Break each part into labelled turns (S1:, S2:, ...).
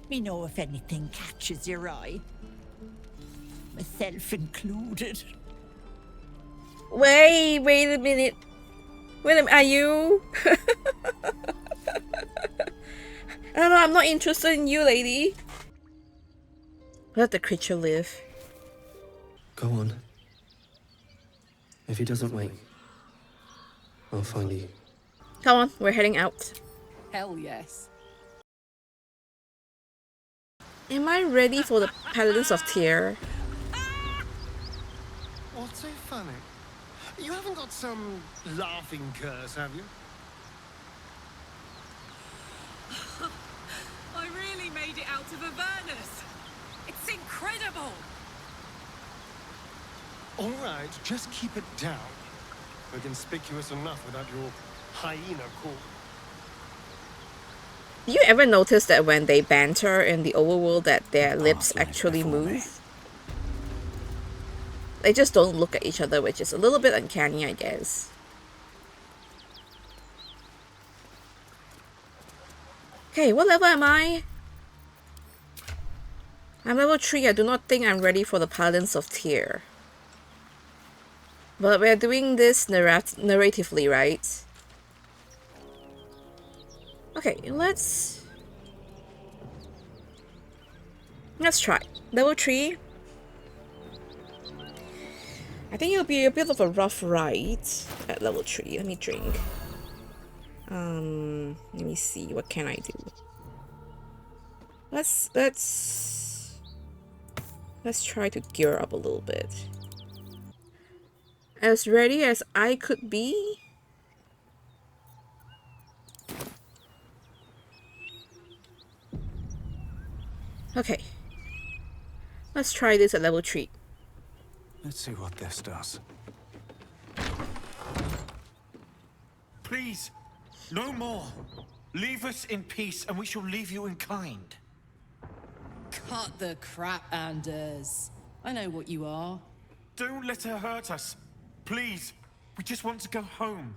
S1: Let me know if anything catches your eye. Myself included.
S2: Wait a minute. Are you? No, I'm not interested in you, lady. Let the creature live.
S3: Go on. If he doesn't wake, I'll find you.
S2: Come on, we're heading out.
S4: Hell yes.
S2: Am I ready for the Paladins of Tyr?
S5: What's so funny? You haven't got some laughing curse, have you?
S4: I really made it out of Avernus. It's incredible.
S5: All right, just keep it down. We're conspicuous enough without your hyena call.
S2: Do you ever notice that when they banter in the overworld that their lips actually move? They just don't look at each other, which is a little bit uncanny, I guess. Okay, what level am I? I'm level 3. I do not think I'm ready for the Paladins of Tyr. But we're doing this narratively, right? Okay, let's try. Level 3. I think it'll be a bit of a rough ride at level 3. Let me drink. Let me see, what can I do? Let's try to gear up a little bit. As ready as I could be. Okay. Let's try this at level 3.
S6: Let's see what this does.
S7: Please, no more. Leave us in peace and we shall leave you in kind.
S4: Cut the crap, Anders. I know what you are.
S7: Don't let her hurt us. Please, we just want to go home.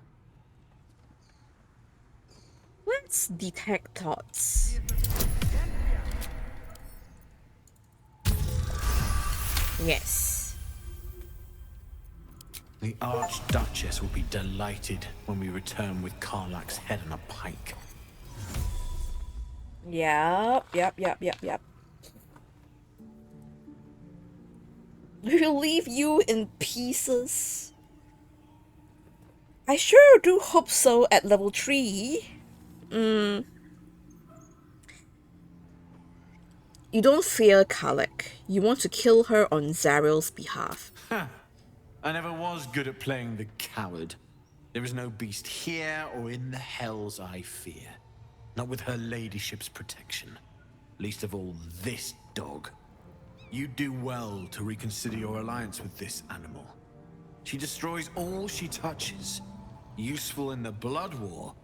S2: Let's detect thoughts. Yes.
S7: The Archduchess will be delighted when we return with Karlach's head on a pike.
S2: Yep. We'll leave you in pieces. I sure do hope so at level 3. You don't fear Karlach. You want to kill her on Zariel's behalf.
S7: I never was good at playing the coward. There is no beast here or in the hells I fear. Not with her ladyship's protection. Least of all this dog. You do well to reconsider your alliance with this animal. She destroys all she touches. Useful in the blood war.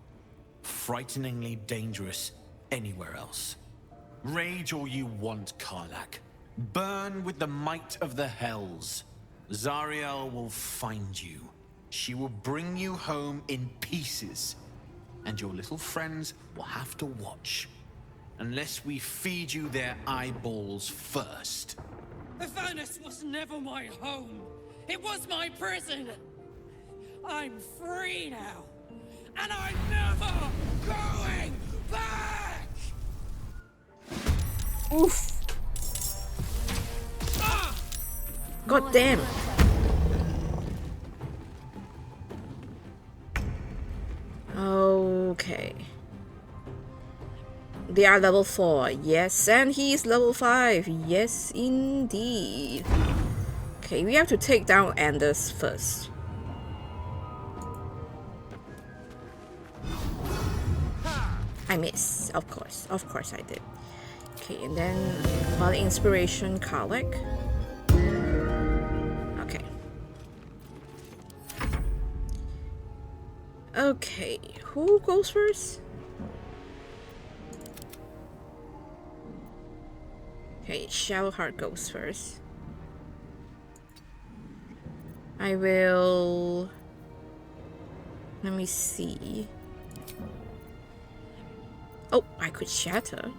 S7: Frighteningly dangerous anywhere else. Rage all you want, Karlach. Burn with the might of the hells. Zariel will find you. She will bring you home in pieces. And your little friends will have to watch. Unless we feed you their eyeballs first.
S4: Avernus was never my home. It was my prison. I'm free now. And I'm never going back!
S2: Oof. God damn. Okay. They are level 4. Yes, and he's level 5. Yes, indeed. Okay, we have to take down Anders first. I miss. Of course I did. Okay, and then while inspiration, Karlach. Okay. Okay, who goes first? Okay, Shadowheart goes first. I will... Let me see. Oh, I could shatter.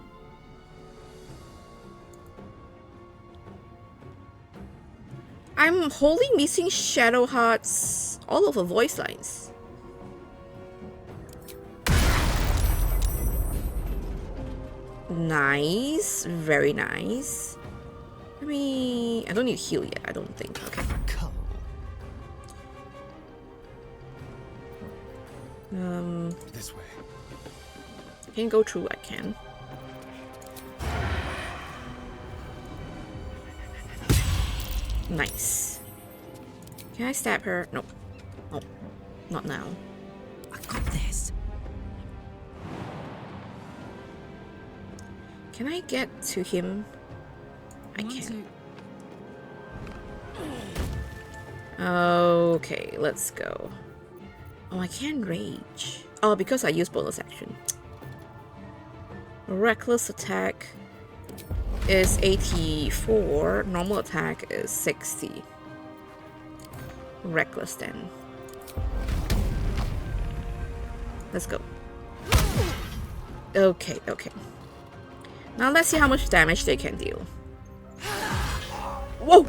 S2: I'm wholly missing Shadowheart's all of her voice lines. Nice, very nice. I don't need to heal yet, I don't think. Okay.
S5: This way.
S2: Can go through, I can. Nice. Can I stab her? No. Oh, not now.
S1: I got this.
S2: Can I get to him? I can. Okay, let's go. Oh, I can't rage. Oh, because I use bonus action. Reckless attack is 84. Normal attack is 60. Reckless then. Let's go. Okay, okay. Now let's see how much damage they can deal. Whoa!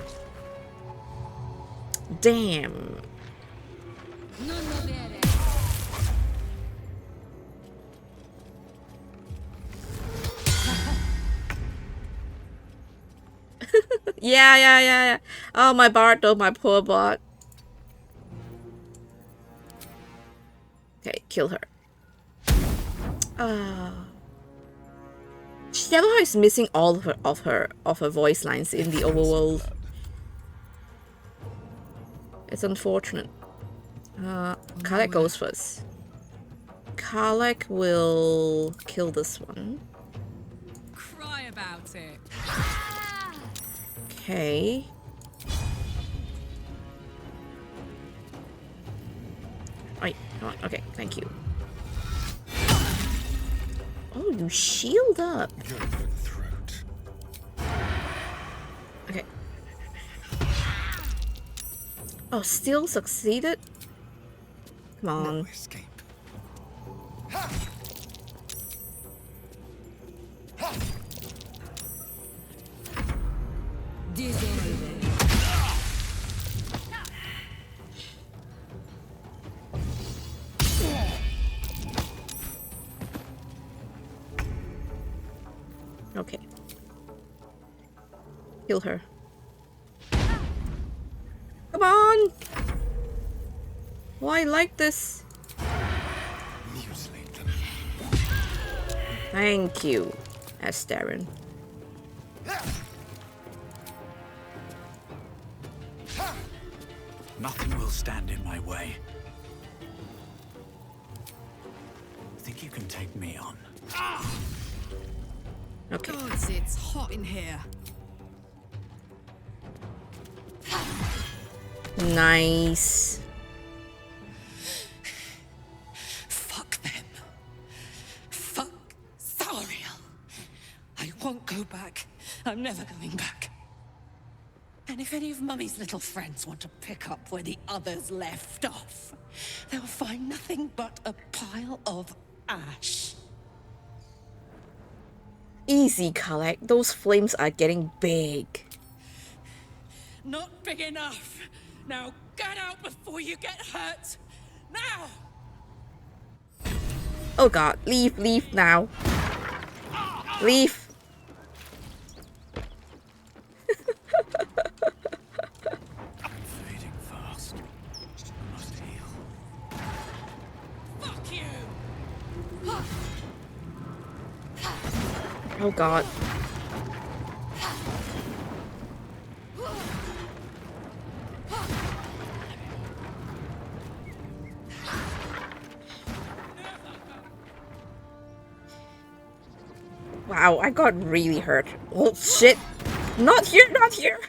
S2: Damn. Yeah. Oh, my bard though, my poor bard. Okay, kill her. Shadowheart is missing all of her voice lines in the overworld. It's unfortunate. Karlach goes first. Karlach will kill this one.
S4: Cry about it.
S2: Okay. Wait, come on. Okay, thank you. Oh, you shield up.
S5: Go for the throat.
S2: Okay. Oh, still succeeded? Come on.
S5: No escape.
S2: Okay. Kill her. Come on! Why like this?
S5: Mutilate them.
S2: Thank you, Darren.
S6: Nothing will stand in my way. Think you can take me on?
S2: Okay.
S4: Gods, it's hot in here.
S2: Nice.
S4: Fuck them. Fuck Zariel. I won't go back. I'm never going back. And if any of Mummy's little friends want to pick up where the others left off, they'll find nothing but a pile of ash.
S2: Easy, Karlach. Those flames are getting big.
S4: Not big enough. Now get out before you get hurt. Now!
S2: Oh god, leave now. Leave.
S6: I'm fading fast. I must heal.
S4: Fuck you!
S2: Oh god. Wow, I got really hurt. Oh shit! Not here, not here!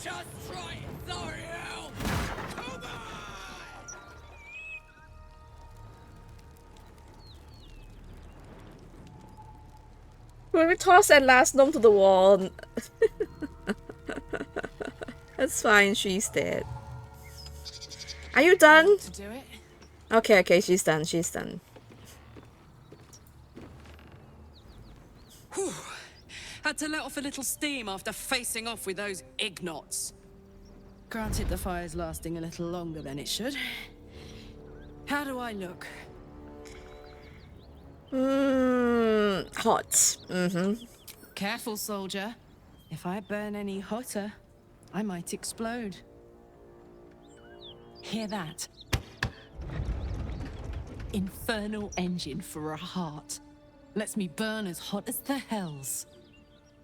S4: Just try it, Zariel! Come on!
S2: When we toss that last gnome to the wall. That's fine, she's dead. Are you done?
S4: To do it?
S2: Okay, okay, she's done, she's done.
S4: Whew. Had to let off a little steam after facing off with those ignots. Granted, the fire's lasting a little longer than it should. How do I look?
S2: Hot. Mm-hmm.
S4: Careful, soldier. If I burn any hotter, I might explode. Hear that? Infernal engine for a heart. Lets me burn as hot as the hells.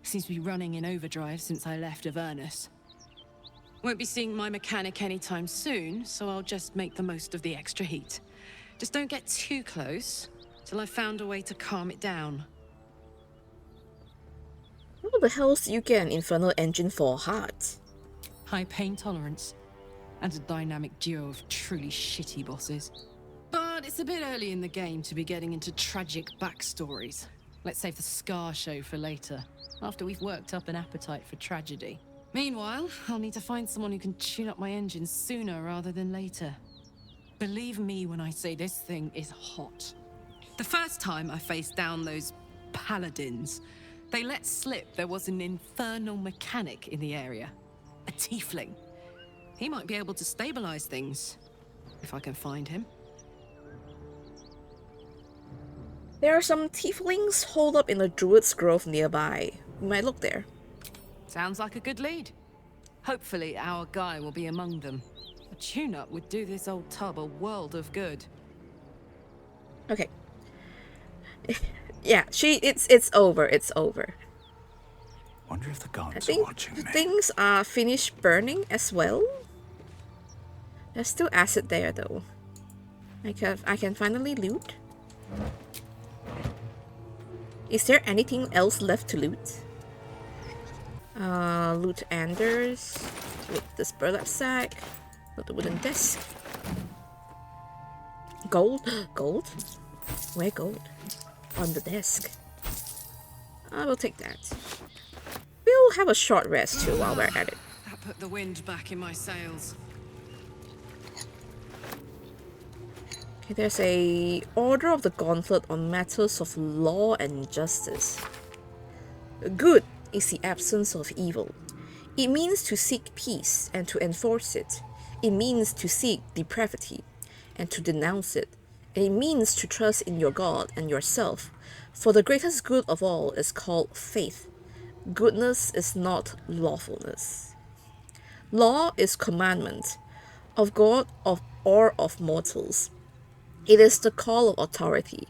S4: Seems to be running in overdrive since I left Avernus. Won't be seeing my mechanic anytime soon, so I'll just make the most of the extra heat. Just don't get too close, till I've found a way to calm it down.
S2: What the hell do you get an infernal engine for a heart?
S4: High pain tolerance, and a dynamic duo of truly shitty bosses. But it's a bit early in the game to be getting into tragic backstories. Let's save the Scar show for later, after we've worked up an appetite for tragedy. Meanwhile, I'll need to find someone who can tune up my engine sooner rather than later. Believe me when I say this thing is hot. The first time I faced down those paladins, they let slip there was an infernal mechanic in the area. A tiefling. He might be able to stabilize things, if I can find him.
S2: There are some tieflings holed up in the druid's grove nearby. We might look there.
S4: Sounds like a good lead. Hopefully our guy will be among them. A tune-up would do this old tub a world of good.
S2: Okay. Yeah, it's over, it's over.
S6: Wonder if the
S2: I
S6: gods are
S2: think
S6: watching me.
S2: things are finished burning as well. There's still acid there though. I can finally loot. Is there anything else left to loot? Loot Anders. Loot this burlap sack. Loot the wooden desk. Gold? Gold? Where gold? On the desk. I will take that. We'll have a short rest too while we're at it.
S4: That put the wind back in my sails.
S2: Okay, there's a Order of the Gauntlet on matters of law and justice. Good is the absence of evil. It means to seek peace and to enforce it. It means to seek depravity and to denounce it. And it means to trust in your God and yourself. For the greatest good of all is called faith. Goodness is not lawfulness. Law is commandment of God or of mortals. It is the call of authority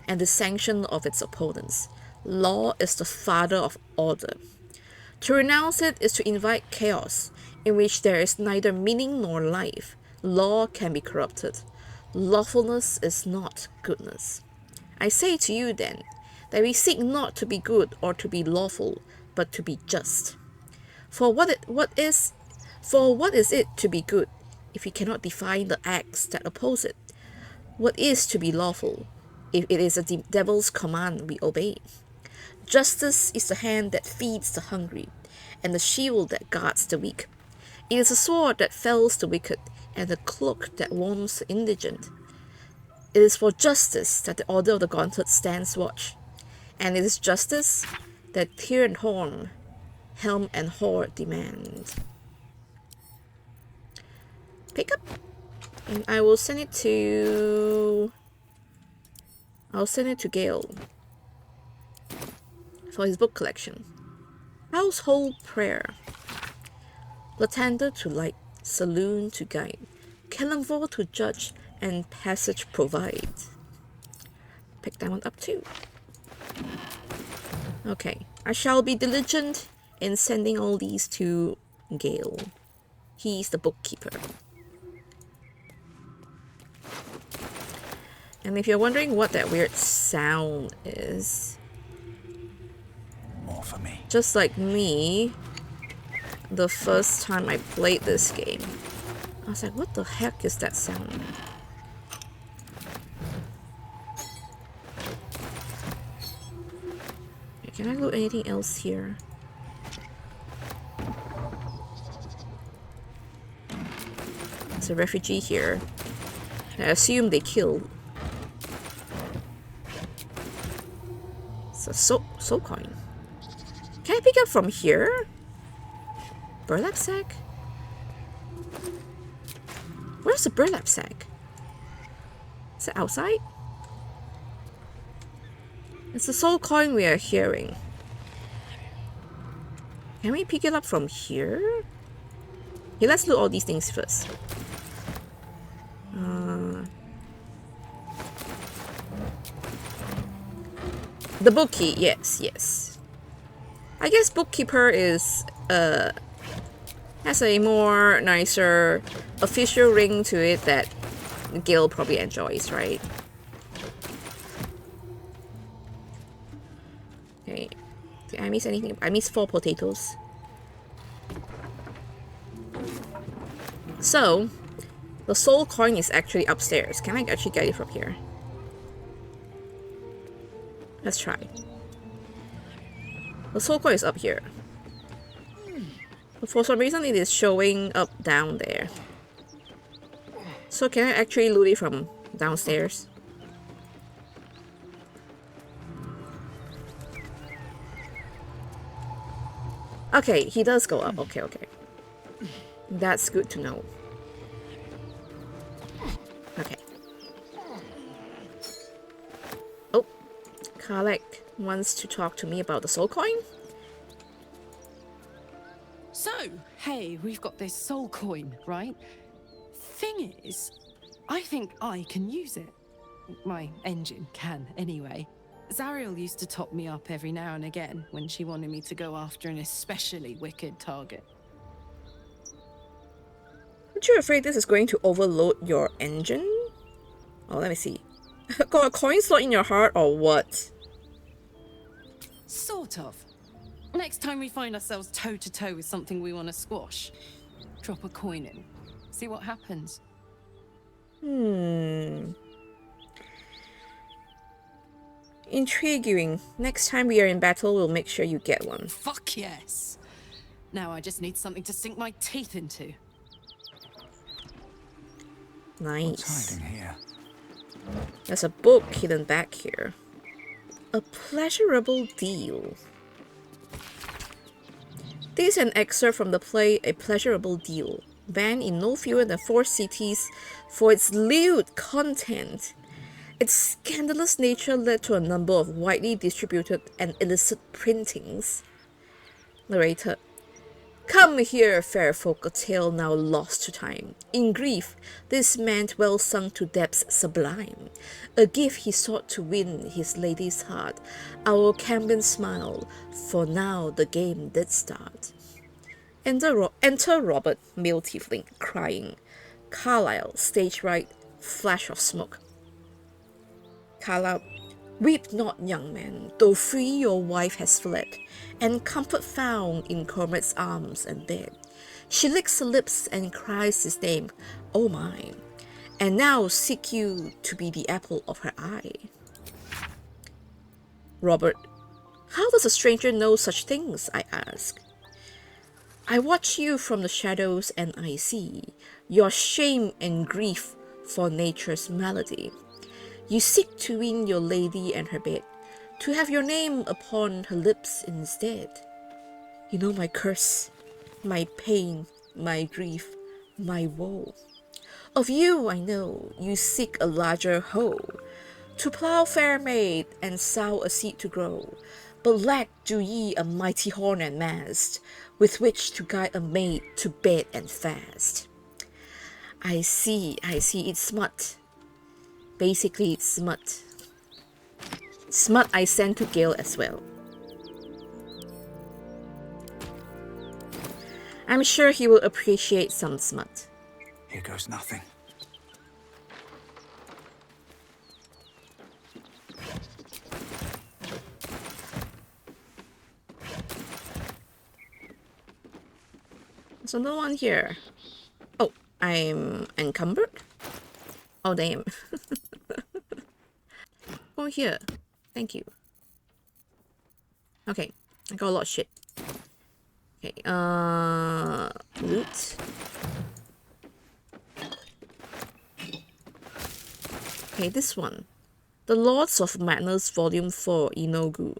S2: and the sanction of its opponents. Law is the father of order. To renounce it is to invite chaos, in which there is neither meaning nor life. Law can be corrupted. Lawfulness is not goodness. I say to you then, that we seek not to be good or to be lawful, but to be just. For what is it to be good, if we cannot define the acts that oppose it? What is to be lawful, if it is a devil's command we obey? Justice is the hand that feeds the hungry, and the shield that guards the weak. It is a sword that fells the wicked, and the cloak that warms the indigent. It is for justice that the Order of the Gauntlet stands watch, and it is justice that Tyr and Horn, Helm and Horde demand. Pick up, and I will send it to... I'll send it to Gale for his book collection. Household Prayer. Latender to light, saloon to guide, Kellamvor to judge, and passage provide. Pick that one up too. Okay, I shall be diligent in sending all these to Gale. He's the bookkeeper. And if you're wondering what that weird sound is,
S6: More for me.
S2: just like me, the first time I played this game, I was like, what the heck is that sound? Okay, can I loot anything else here? There's a refugee here. I assume they killed. It's a soul coin. Can I pick up from here? Burlap sack? Where's the burlap sack? Is it outside? It's the soul coin we are hearing. Can we pick it up from here? Okay, let's loot all these things first. The book key, yes. I guess bookkeeper is has a more nicer official ring to it that Gil probably enjoys, right? Okay. Did I miss anything? I missed 4 potatoes. So, the soul coin is actually upstairs. Can I actually get it from here? Let's try. The soul coin is up here. But for some reason it is showing up down there. So can I actually loot it from downstairs? Okay, he does go up. Okay. That's good to know. Okay. Oh, Karlek wants to talk to me about the soul coin.
S4: So, hey, we've got this soul coin, right? Thing is, I think I can use it. My engine can, anyway. Zariel used to top me up every now and again when she wanted me to go after an especially wicked target.
S2: Aren't you afraid this is going to overload your engine? Oh, let me see. Got a coin slot in your heart or what?
S4: Sort of. Next time we find ourselves toe-to-toe with something we want to squash, drop a coin in. See what happens.
S2: Intriguing. Next time we are in battle, we'll make sure you get one.
S4: Fuck yes. Now I just need something to sink my teeth into.
S2: Nice.
S6: What's hiding here?
S2: There's a book hidden back here. A pleasurable deal. This is an excerpt from the play A Pleasurable Deal, banned in no fewer than 4 cities for its lewd content. Its scandalous nature led to a number of widely distributed and illicit printings. Narrator. Come here, fair folk, a tale now lost to time. In grief, this man well sunk to depths sublime. A gift he sought to win his lady's heart. Our Cambion smile, for now the game did start. Enter Robert, male tiefling, crying. Carlyle, stage right, flash of smoke. Carlyle, weep not, young man, though free your wife has fled, and comfort found in Cormac's arms and bed. She licks her lips and cries his name, oh mine, and now seek you to be the apple of her eye. Robert, how does a stranger know such things, I ask. I watch you from the shadows and I see your shame and grief for nature's malady. You seek to win your lady and her bed, to have your name upon her lips instead. You know my curse, my pain, my grief, my woe. Of you I know you seek a larger hoe, to plough fair maid and sow a seed to grow, but lack do ye a mighty horn and mast, with which to guide a maid to bed and fast. I see, it's smut. Basically, it's smut. Smut I sent to Gale as well. I'm sure he will appreciate some smut.
S6: Here goes nothing.
S2: There's another one here. Oh, I'm encumbered? Oh, damn. Go here. Thank you. Okay, I got a lot of shit. Okay, loot. Okay, this one. The Lords of Madness Volume 4, Inogu.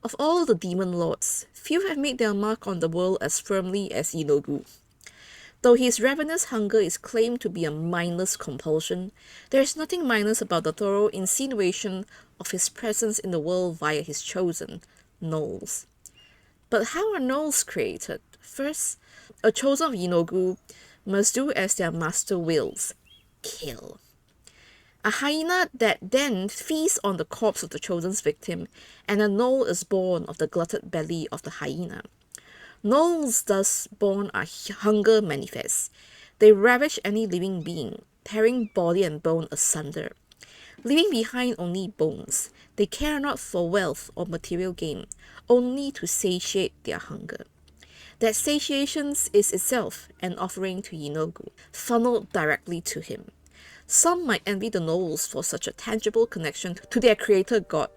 S2: Of all the demon lords, few have made their mark on the world as firmly as Inogu. Though his ravenous hunger is claimed to be a mindless compulsion, there is nothing mindless about the thorough insinuation of his presence in the world via his chosen, gnolls. But how are gnolls created? First, a chosen of Inogu must do as their master wills, kill. A hyena that then feasts on the corpse of the chosen's victim, and a gnoll is born of the glutted belly of the hyena. Gnolls thus born are hunger manifest. They ravage any living being, tearing body and bone asunder. Leaving behind only bones, they care not for wealth or material gain, only to satiate their hunger. That satiation is itself an offering to Inogu, funneled directly to him. Some might envy the gnolls for such a tangible connection to their creator god,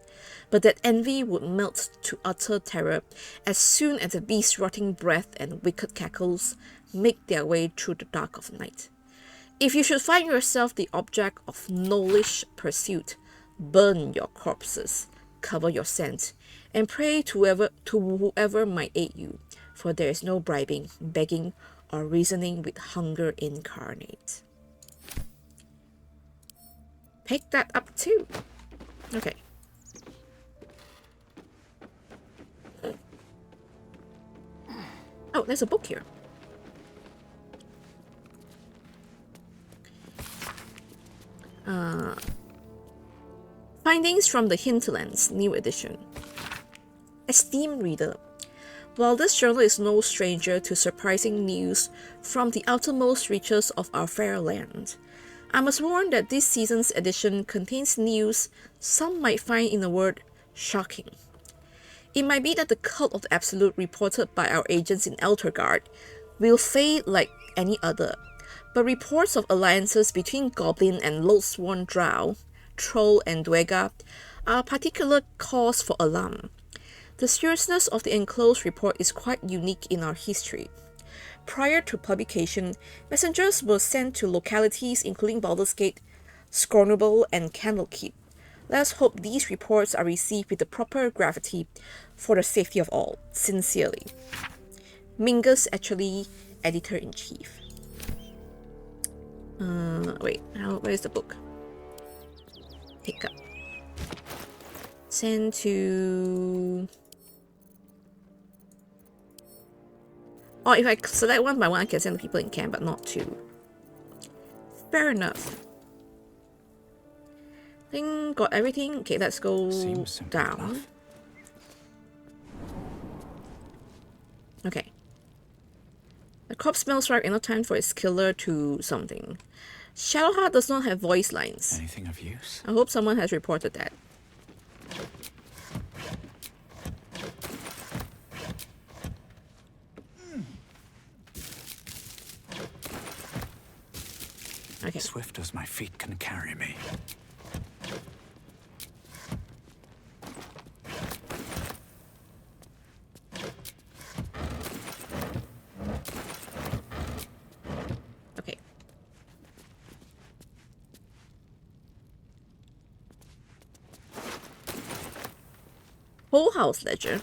S2: but that envy would melt to utter terror as soon as the beast's rotting breath and wicked cackles make their way through the dark of night. If you should find yourself the object of gnollish pursuit, burn your corpses, cover your scent, and pray to whoever might aid you, for there is no bribing, begging, or reasoning with hunger incarnate. Pick that up too. Okay. Oh, there's a book here. Findings from the Hinterlands, new edition. Esteemed reader, while this journal is no stranger to surprising news from the outermost reaches of our fair land, I must warn that this season's edition contains news some might find in the word shocking. It might be that the cult of the Absolute reported by our agents in Eltergard will fade like any other, but reports of alliances between Goblin and Loathsworn Drow, Troll and Dwega are a particular cause for alarm. The seriousness of the enclosed report is quite unique in our history. Prior to publication, messengers were sent to localities including Baldur's Gate, Scornable, and Candlekeep. Let us hope these reports are received with the proper gravity for the safety of all. Sincerely. Mingus Actually, Editor-in-Chief. Where's the book? Pick up. Send to... Oh, if I select one by one, I can send the people in camp, but not two. Fair enough. I think got everything. Okay, let's go down.
S6: Enough.
S2: Okay. The corpse smells right, enough time for its killer to something. Shadowheart does not have voice lines.
S6: Anything of use?
S2: I hope someone has reported that. Okay.
S6: Swift as my feet can carry me.
S2: Okay. Tollhouse ledger.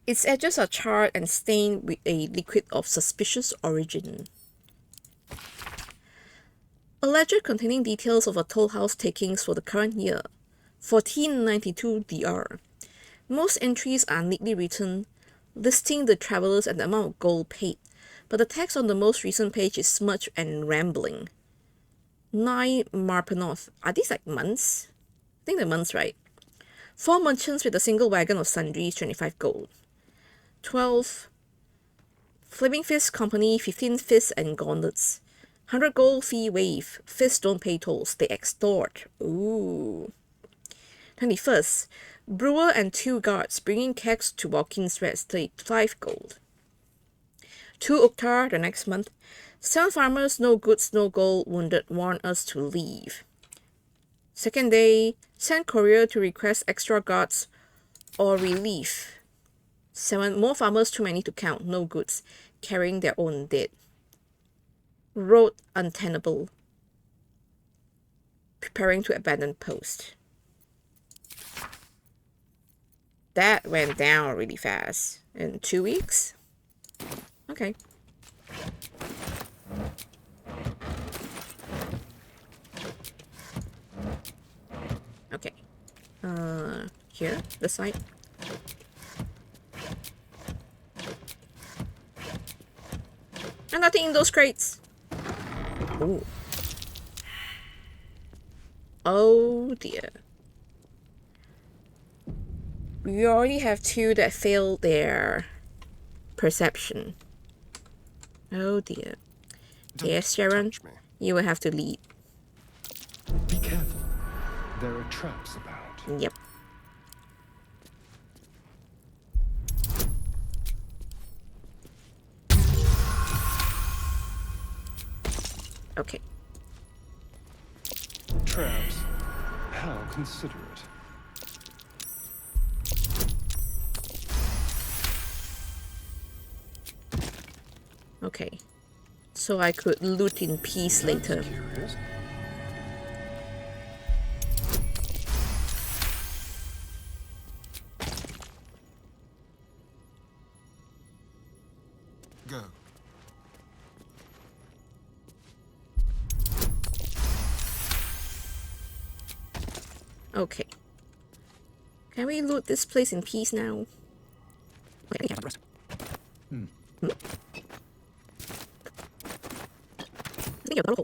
S2: Its edges are charred and stained with a liquid of suspicious origin. A ledger containing details of a Tollhouse takings for the current year, 1492 DR. Most entries are neatly written, listing the travelers and the amount of gold paid, but the text on the most recent page is smudged and rambling. 9 Marpenoth. Are these like months? I think they're months, right? 4 merchants with a single wagon of sundries, 25 gold. 12 Flaming Fist Company, 15 fists and gauntlets. 100 gold fee waive. Fists don't pay tolls, they extort. Ooh. 21st Brewer and 2 guards bringing kegs to Walking's Rest, 35 gold. 2 Uktar the next month. 7 farmers, no goods, no gold, wounded, warn us to leave. Second day, send courier to request extra guards or relief. 7 more farmers, too many to count, no goods, carrying their own dead. Road untenable. Preparing to abandon post. That went down really fast. In 2 weeks? Okay. Okay. Here, this side. And nothing in those crates. Ooh. Oh dear. We already have 2 that failed their perception. Oh dear. Yes, Sharon,
S5: Touch me.
S2: you will have to lead.
S5: Be careful. There are traps about.
S2: Yep. Okay.
S5: Traps? How considerate.
S2: Okay. So I could loot in peace later.
S5: Curious. Go.
S2: Okay. Can we loot this place in peace now? Okay.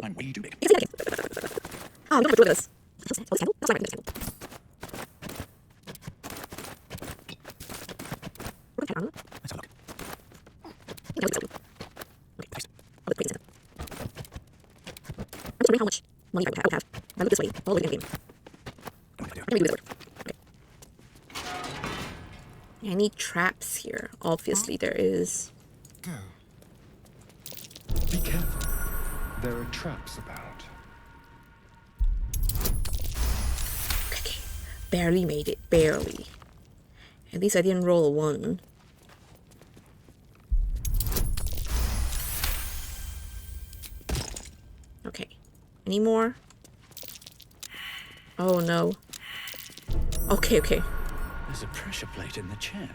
S6: I'm way too big.
S2: Ah, look at this.
S6: Let's have a look.
S2: I'm sorry how much money I would have. If I look this way, all the way in the game.
S6: Don't have to do.
S2: Let me do this way. Okay. Any traps here? Obviously there is.
S5: Go. Be careful. There are traps about.
S2: Okay. Barely made it. Barely. At least I didn't roll a 1. Okay. Any more? Oh no. Okay, okay.
S6: There's a pressure plate in the chair.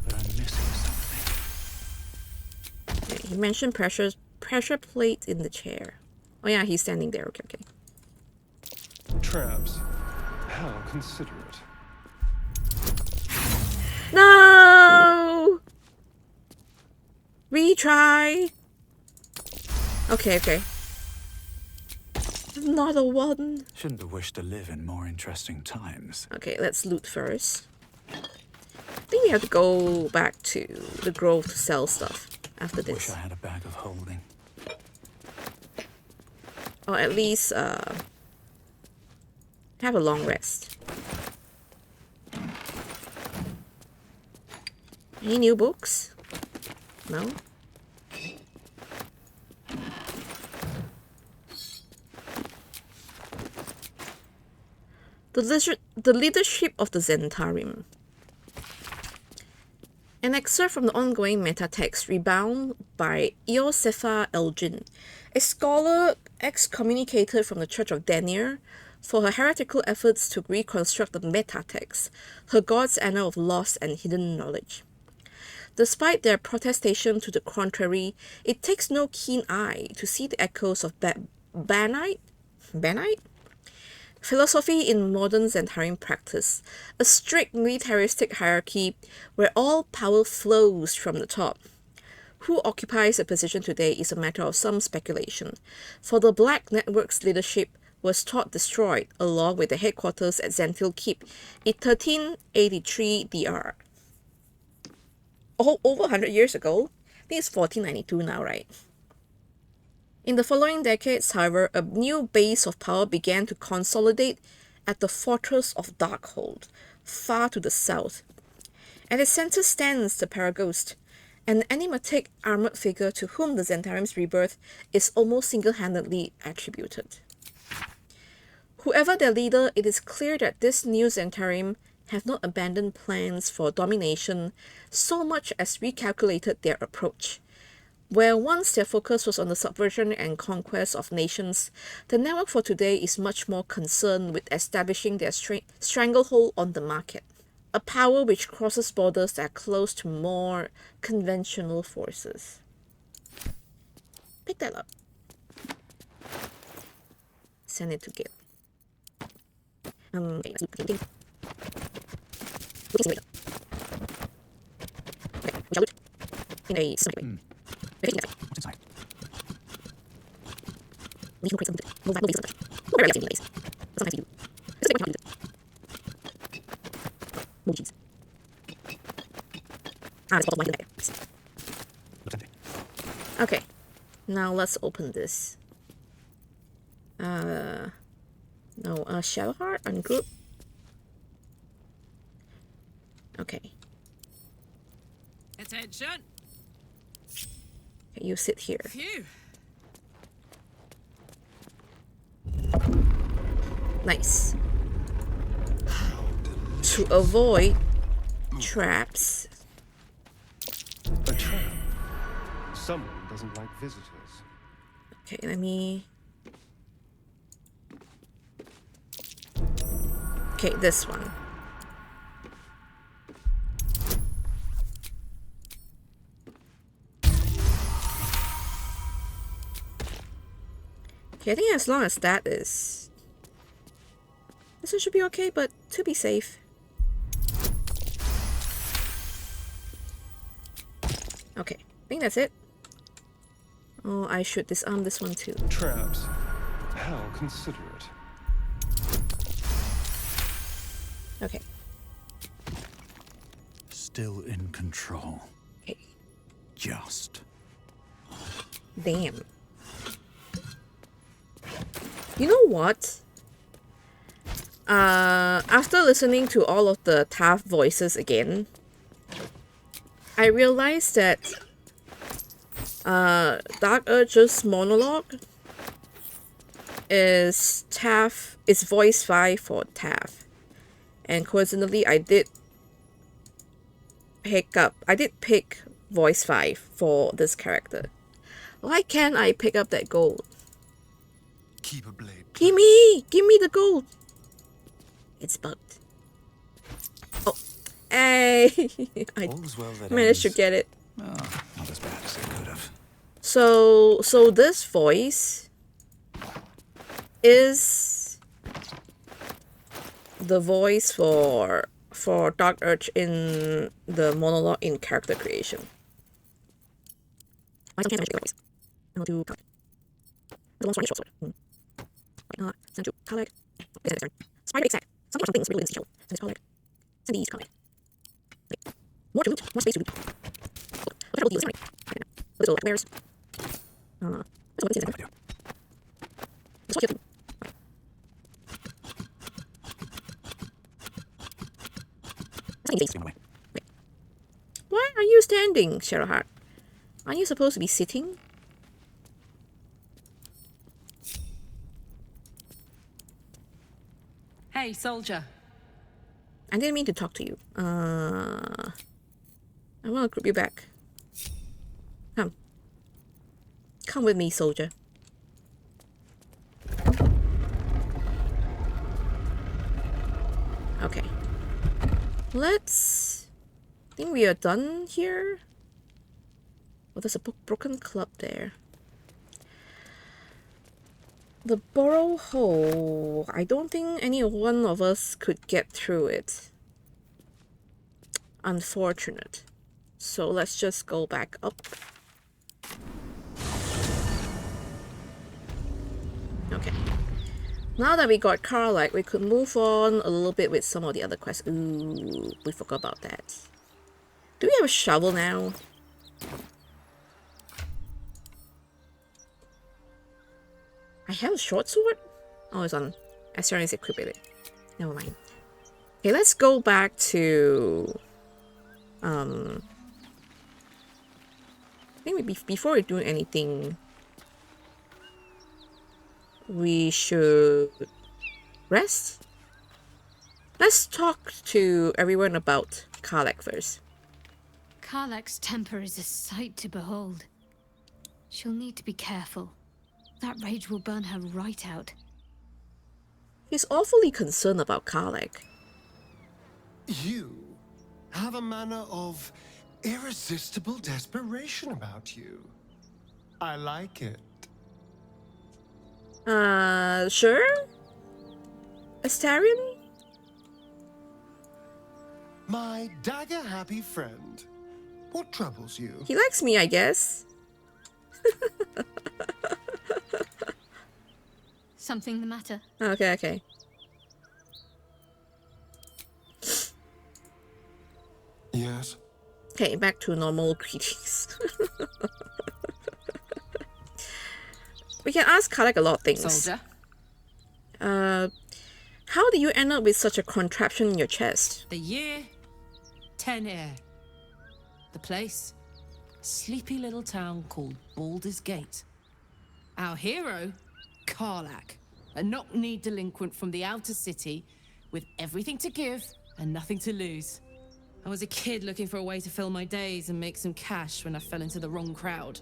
S6: But I'm missing something.
S2: Yeah, he mentioned pressure plate in the chair. Oh yeah, he's standing there. Okay, okay.
S5: Traps? How considerate.
S2: No! Retry! Okay, okay. Another 1.
S6: Shouldn't have wished to live in more interesting times.
S2: Okay, let's loot first. I think we have to go back to the grove to sell stuff after
S6: Wish
S2: this.
S6: I had a bag of holding.
S2: Or at least, have a long rest. Any new books? No? The leadership of the Zentarim. An excerpt from the ongoing meta-text Rebound by Iosefa Elgin, a scholar excommunicated from the Church of Daniel for her heretical efforts to reconstruct the meta-text, her God's Annal of Lost and Hidden Knowledge. Despite their protestation to the contrary, it takes no keen eye to see the echoes of Banite philosophy in modern Zentarim practice, a strict militaristic hierarchy where all power flows from the top. Who occupies the position today is a matter of some speculation, for the Black Network's leadership was thought destroyed along with the headquarters at Zentil Keep in 1383 DR. Oh, over 100 years ago? I think it's 1492 now, right? In the following decades, however, a new base of power began to consolidate at the fortress of Darkhold, far to the south. At its center stands the Paraghost, an enigmatic armored figure to whom the Zentarim's rebirth is almost single-handedly attributed. Whoever their leader, it is clear that this new Zentarim have not abandoned plans for domination so much as recalculated their approach. Where once their focus was on the subversion and conquest of nations, the network for today is much more concerned with establishing their stranglehold on the market, a power which crosses borders that are close to more conventional forces. Pick that up. Send it to Gil. Okay, okay, we shall loot in a similar way.
S6: What's inside?
S2: Leave no crates unlooted. No valuable data untouched. Very rarely delays. But sometimes you do. This is a great one to loot. More cheese. There's a bottle of wine in there. Nice.
S6: Looks empty.
S2: Okay. Now let's open this. No, Shadowheart, ungroup. Okay.
S1: Attention.
S2: Okay, you sit here.
S1: Phew.
S2: Nice. To avoid traps.
S5: A trap. Someone doesn't like visitors.
S2: Okay, let me... Okay, this one. Okay, I think as long as that is... This one should be okay, but to be safe. Okay, I think that's it. Oh, I should disarm this one too.
S5: Traps. How considerate.
S2: Okay.
S6: Still in control.
S2: Okay.
S6: Just.
S2: Damn. You know what? After listening to all of the Taft voices again, I realized that Dark Urge's monologue is voice 5 for Taft. And coincidentally, I did pick voice 5 for this character. Why can't I pick up that gold?
S5: Keep a blade.
S2: Give me the gold. It's bugged. Oh, hey, I
S3: All's well that
S2: managed to
S3: ends.
S2: get it.
S6: Oh, not as bad as it could have.
S2: So this voice is the voice for Dark Urge in the monologue in character creation. I can't manage the voice. I'll do Kalek. The long story short sword. Send to Kalek. It's turn. Spider exact. Some things really didn't see. Send this Kalek. Send these Kalek. More to loot. More space to loot. What the hell do you do? Little bears. That's what this is.
S6: do.
S2: This one here too.
S6: Sitting away.
S2: Why are you standing, Shadowheart? Aren't you supposed to be sitting?
S4: Hey, soldier.
S2: I didn't mean to talk to you. I want to group you back. Come. Come with me, soldier. Okay. Let's... I think we are done here. Oh, there's a broken club there. The burrow hole. I don't think any one of us could get through it. Unfortunate. So let's just go back up. Okay. Now that we got Karlach, we could move on a little bit with some of the other quests. Ooh, we forgot about that. Do we have a shovel now? I have a short sword? Oh, it's on. Astarion is equipped with it. Never mind. Okay, let's go back to... I think before we do anything, we should rest. Let's talk to everyone about Karlach first.
S8: Karlach's temper is a sight to behold. She'll need to be careful. That rage will burn her right out.
S2: He's awfully concerned about Karlek.
S5: You have a manner of irresistible desperation about you. I like it.
S2: Sure? Astarion?
S5: My dagger-happy friend, what troubles you?
S2: He likes me, I guess.
S8: Something the matter?
S2: Okay, okay.
S5: Yes?
S2: Okay, back to normal greetings. We can ask Karlek a lot of things.
S4: Soldier.
S2: How did you end up with such a contraption in your chest?
S4: The year, 10 air. The place, a sleepy little town called Baldur's Gate. Our hero, Karlak, a knock-knee delinquent from the outer city with everything to give and nothing to lose. I was a kid looking for a way to fill my days and make some cash when I fell into the wrong crowd.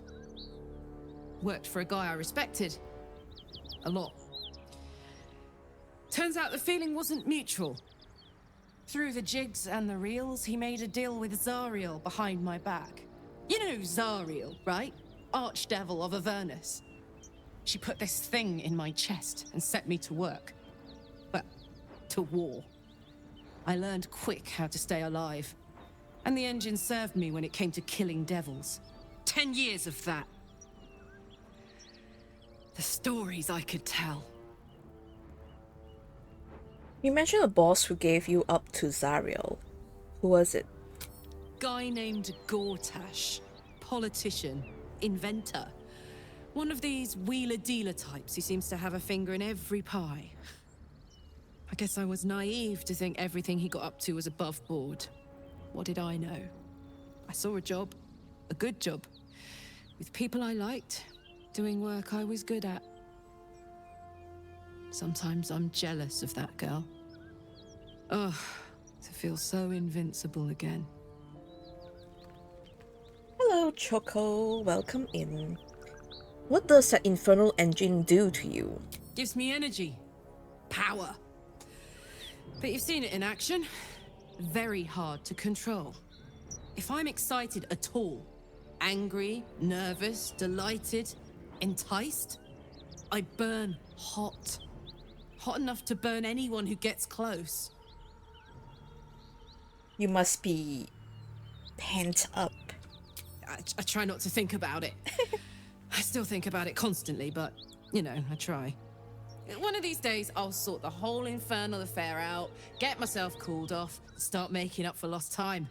S4: Worked for a guy I respected. A lot. Turns out the feeling wasn't mutual. Through the jigs and the reels, he made a deal with Zariel behind my back. You know Zariel, right? Archdevil of Avernus. She put this thing in my chest and set me to work. Well, to war. I learned quick how to stay alive. And the engine served me when it came to killing devils. 10 years of that. The stories I could tell.
S2: You mentioned a boss who gave you up to Zariel. Who was it?
S4: Guy named Gortash. Politician. Inventor. One of these wheeler-dealer types who seems to have a finger in every pie. I guess I was naive to think everything he got up to was above board. What did I know? I saw a job. A good job. With people I liked. Doing work I was good at. Sometimes I'm jealous of that girl. Ugh, to feel so invincible again.
S2: Hello, Choco. Welcome in. What does that infernal engine do to you?
S4: Gives me energy. Power. But you've seen it in action. Very hard to control. If I'm excited at all, angry, nervous, delighted, enticed, I burn hot. Hot enough to burn anyone who gets close.
S2: You must be pent up.
S4: I try not to think about it. I still think about it constantly, but, you know, I try. One of these days, I'll sort the whole infernal affair out, get myself cooled off, start making up for lost time.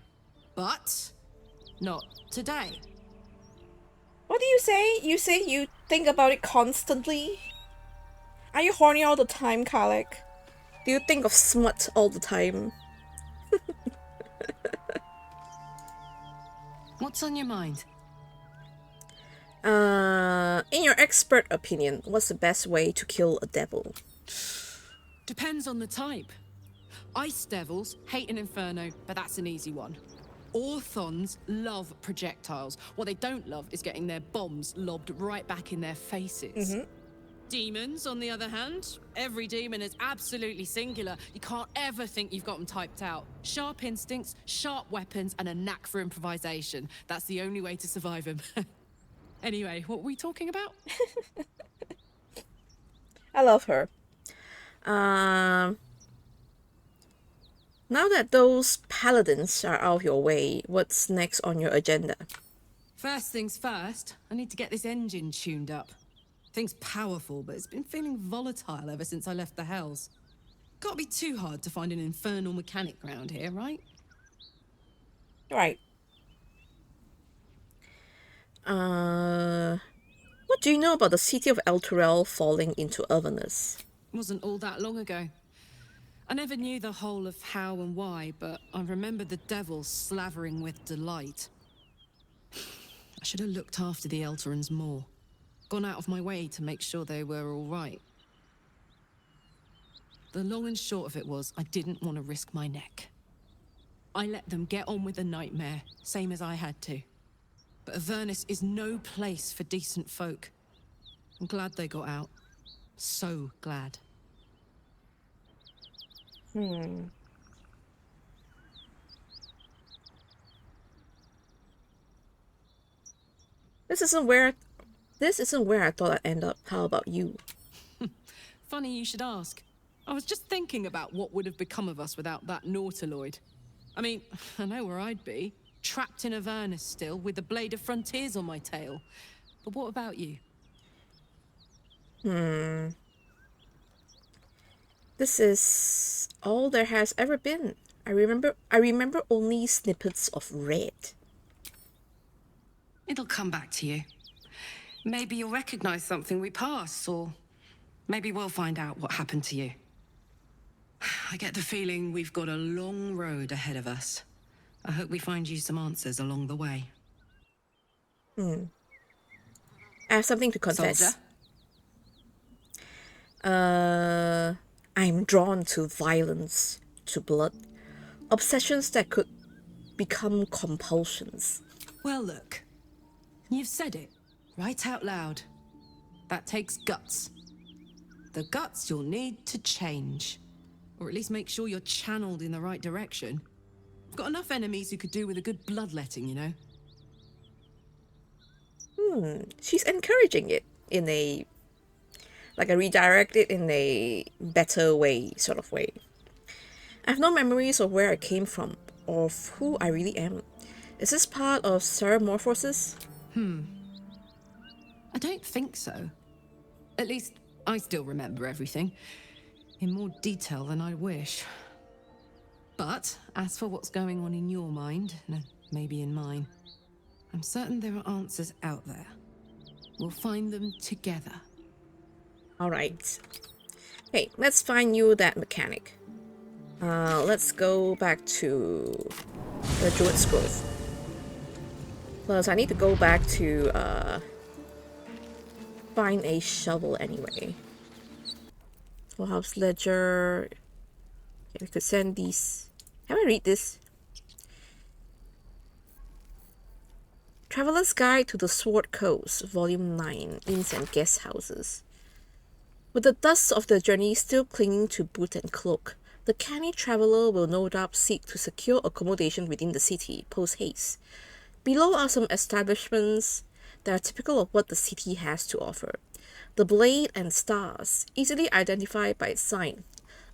S4: But not today.
S2: What do you say? You say you think about it constantly? Are you horny all the time, Karlek? Do you think of smut all the time?
S4: What's on your mind?
S2: In your expert opinion, what's the best way to kill a devil?
S4: Depends on the type. Ice devils hate an inferno, but that's an easy one. Orthons love projectiles. What they don't love is getting their bombs lobbed right back in their faces. Demons, on the other hand, every demon is absolutely singular. You can't ever think you've got them typed out. Sharp instincts, sharp weapons, and a knack for improvisation. That's the only way to survive them. Anyway, what were we talking about?
S2: I love her. Now that those paladins are out of your way, what's next on your agenda?
S4: First things first, I need to get this engine tuned up. Thing's powerful, but it's been feeling volatile ever since I left the Hells. Can't be too hard to find an infernal mechanic around here, right?
S2: Right. What do you know about the city of Elturel falling into Avernus?
S4: Wasn't all that long ago. I never knew the whole of how and why, but I remember the devils slavering with delight. I should have looked after the Elturans more. Gone out of my way to make sure they were all right. The long and short of it was, I didn't want to risk my neck. I let them get on with the nightmare, same as I had to. but Avernus is no place for decent folk. I'm glad they got out. So glad.
S2: This isn't where I thought I'd end up. How about you?
S4: Funny you should ask. I was just thinking about what would have become of us without that Nautiloid. I mean, I know where I'd be. Trapped in Avernus still, with the Blade of Frontiers on my tail. But what about you?
S2: This is all there has ever been. I remember only snippets of red.
S4: It'll come back to you. Maybe you'll recognize something we pass, or maybe we'll find out what happened to you. I get the feeling we've got a long road ahead of us. I hope we find you some answers along the way.
S2: I have something to confess.
S4: Soldier?
S2: I'm drawn to violence, to blood. Obsessions that could become compulsions.
S4: Well, look. You've said it, right out loud. That takes guts. The guts you'll need to change. Or at least make sure you're channeled in the right direction. I've got enough enemies who could do with a good bloodletting, you know?
S2: She's encouraging it in a redirect it in a better way, sort of way. I have no memories of where I came from, or of who I really am. Is this part of Ceramorphosis?
S4: I don't think so. At least, I still remember everything. In more detail than I wish. But, as for what's going on in your mind, and maybe in mine, I'm certain there are answers out there. We'll find them together.
S2: Alright. Hey, let's find you that mechanic. Let's go back to the Druid's Grove. Plus, I need to go back to find a shovel anyway. Tollhouse Ledger. Okay, we could send these. Can I read this? Traveler's Guide to the Sword Coast, Volume 9, Inns and Guest Houses. With the dust of the journey still clinging to boot and cloak, the canny traveler will no doubt seek to secure accommodation within the city, post-haste. Below are some establishments that are typical of what the city has to offer. The Blade and Stars, easily identified by its sign,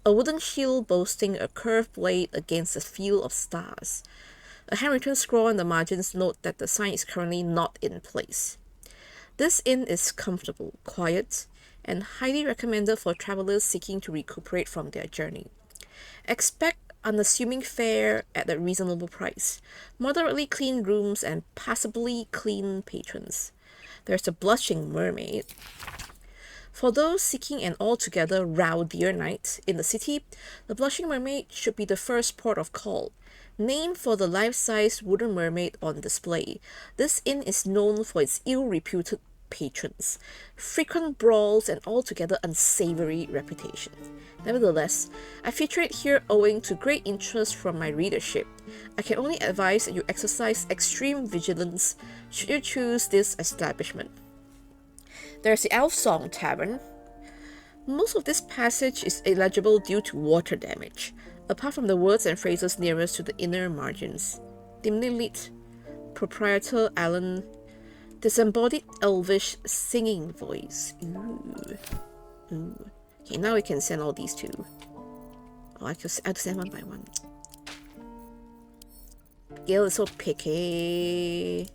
S2: a wooden shield boasting a curved blade against a field of stars. A handwritten scroll on the margins note that the sign is currently not in place. This inn is comfortable, quiet, and highly recommended for travelers seeking to recuperate from their journey. Expect unassuming fare at a reasonable price, moderately clean rooms, and passably clean patrons. There's the Blushing Mermaid. For those seeking an altogether rowdier night in the city, the Blushing Mermaid should be the first port of call. Named for the life-size wooden mermaid on display, this inn is known for its ill-reputed patrons, frequent brawls, and altogether unsavory reputation. Nevertheless, I feature it here owing to great interest from my readership. I can only advise that you exercise extreme vigilance should you choose this establishment. There's the Elf Song Tavern. Most of this passage is illegible due to water damage, apart from the words and phrases nearest to the inner margins. Dimly lit, Proprietor Alan, disembodied elvish singing voice. Ooh. Ooh. Okay, now we can send all these to... Oh, I have to send one by one. Gale is so picky.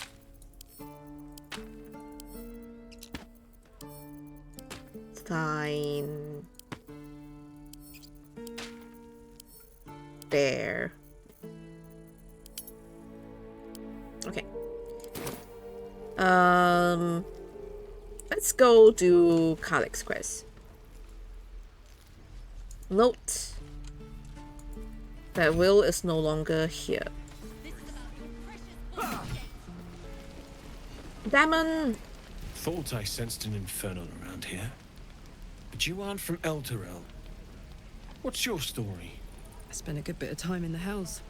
S2: Fine. There. Okay. Let's go do Calyx Quest. Note that Wyll is no longer here. Damon!
S5: Thought I sensed an infernal around here. But you aren't from Elturel. What's your story?
S4: I spent a good bit of time in the Hells.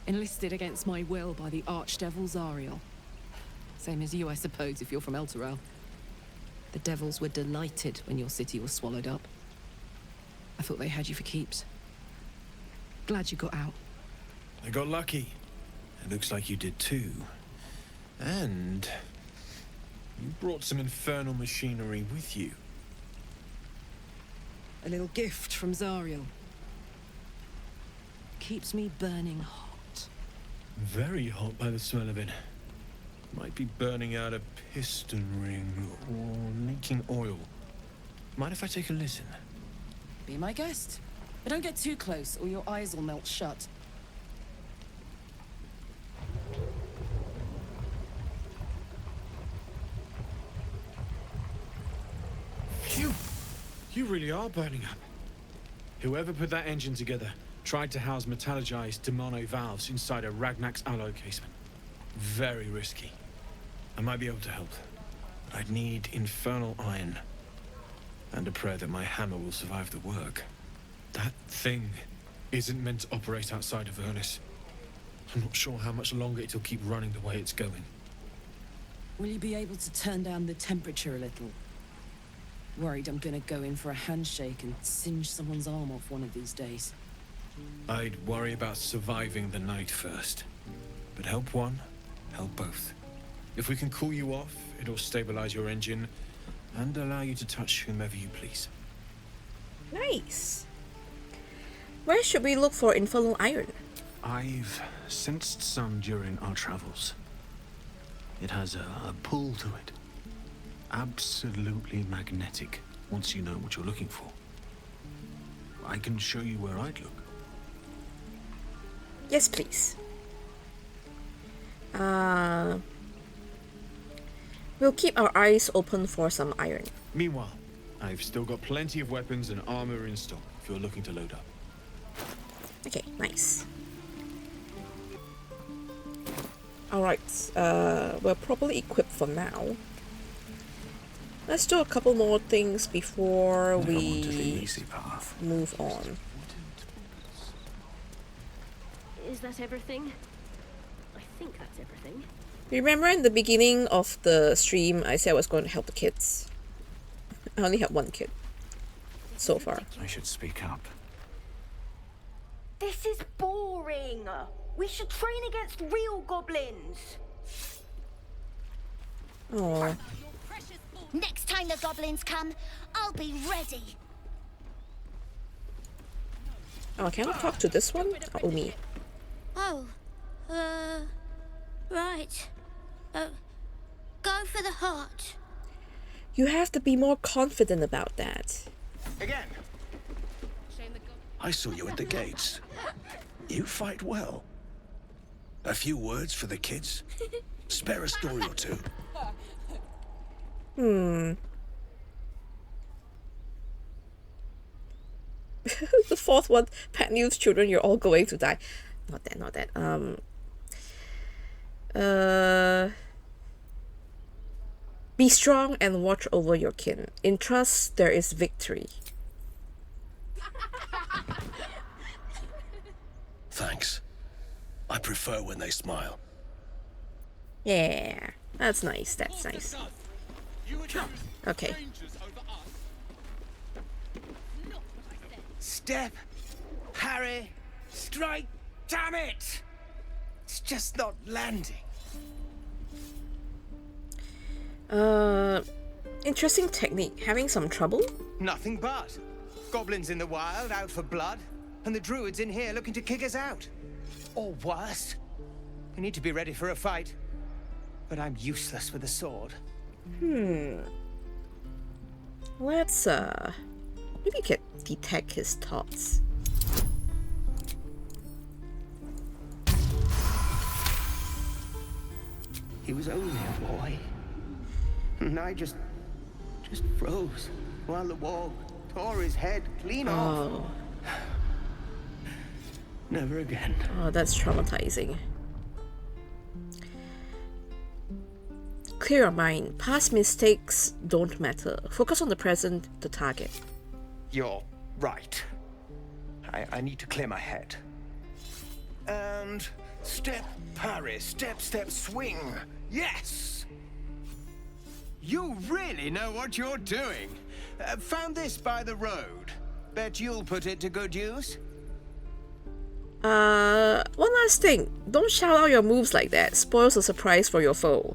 S1: Enlisted against my will by the Archdevil Zariel. Same as you, I suppose, if you're from Elturel. The devils were delighted when your city was swallowed up. I thought they had you for keeps. Glad you got out.
S7: I got lucky. It looks like you did too. And you brought some infernal machinery with you.
S1: A little gift from Zariel. Keeps me burning hot.
S7: Very hot by the smell of it. Might be burning out a piston ring or leaking oil. Mind if I take a listen?
S1: Be my guest. But don't get too close or your eyes will melt shut.
S7: Phew! You really are burning up. Whoever put that engine together tried to house metallurgized demono valves inside a Ragnak's alloy casement. Very risky. I might be able to help, but I'd need infernal iron. And a prayer that my hammer will survive the work. That thing isn't meant to operate outside of Ernest. I'm not sure how much longer it'll keep running the way it's going.
S1: Will you be able to turn down the temperature a little? Worried I'm gonna go in for a handshake and singe someone's arm off one of these days.
S7: I'd worry about surviving the night first. But help one, help both. If we can cool you off, it'll stabilize your engine and allow you to touch whomever you please.
S2: Nice. Where should we look for infernal iron?
S6: I've sensed some during our travels. It has a pull to it. Absolutely magnetic, once you know what you're looking for. I can show you where I'd look.
S2: Yes, please. We'll keep our eyes open for some iron.
S7: Meanwhile, I've still got plenty of weapons and armor in stock if you're looking to load up.
S2: Okay, nice. Alright, we're properly equipped for now. Let's do a couple more things before
S6: Never wanted the
S2: we
S6: easy path.
S2: move on.
S9: Is that everything? I think that's everything.
S2: Remember in the beginning of the stream, I said I was going to help the kids. I only have one kid so far.
S6: I should speak up.
S9: This is boring. We should train against real goblins.
S2: Oh,
S10: Next time the goblins come, I'll be ready.
S2: oh, can I talk to this one? Oh, me.
S10: Oh, right. Go for the heart.
S2: You have to be more confident about that.
S5: Again.
S11: I saw you at the gates. You fight well. A few words for the kids? Spare a story or two.
S2: The fourth one, Pet News children, you're all going to die. Not that, not that. Be strong and watch over your kin. In trust, there is victory.
S11: Thanks. I prefer when they smile.
S2: Yeah, that's nice, that's nice. Okay.
S12: Step, Harry, strike, damn it! It's just not landing.
S2: Interesting technique. Having some trouble?
S12: Nothing but. Goblins in the wild, out for blood, and the druids in here looking to kick us out. Or worse. We need to be ready for a fight. But I'm useless with a sword.
S2: Let's, maybe can detect his thoughts.
S12: He was only a boy. And I just froze while the wall tore his head clean off.
S2: Oh,
S12: Never again.
S2: oh, that's traumatizing. Clear your mind. Past mistakes don't matter. Focus on the present, the target.
S12: You're right. I need to clear my head. And
S11: Step, parry, step, step, swing. Yes!
S12: You really know what you're doing. Found this by the road. Bet you'll put it to good use.
S2: One last thing. Don't shout out your moves like that. Spoils the surprise for your foe.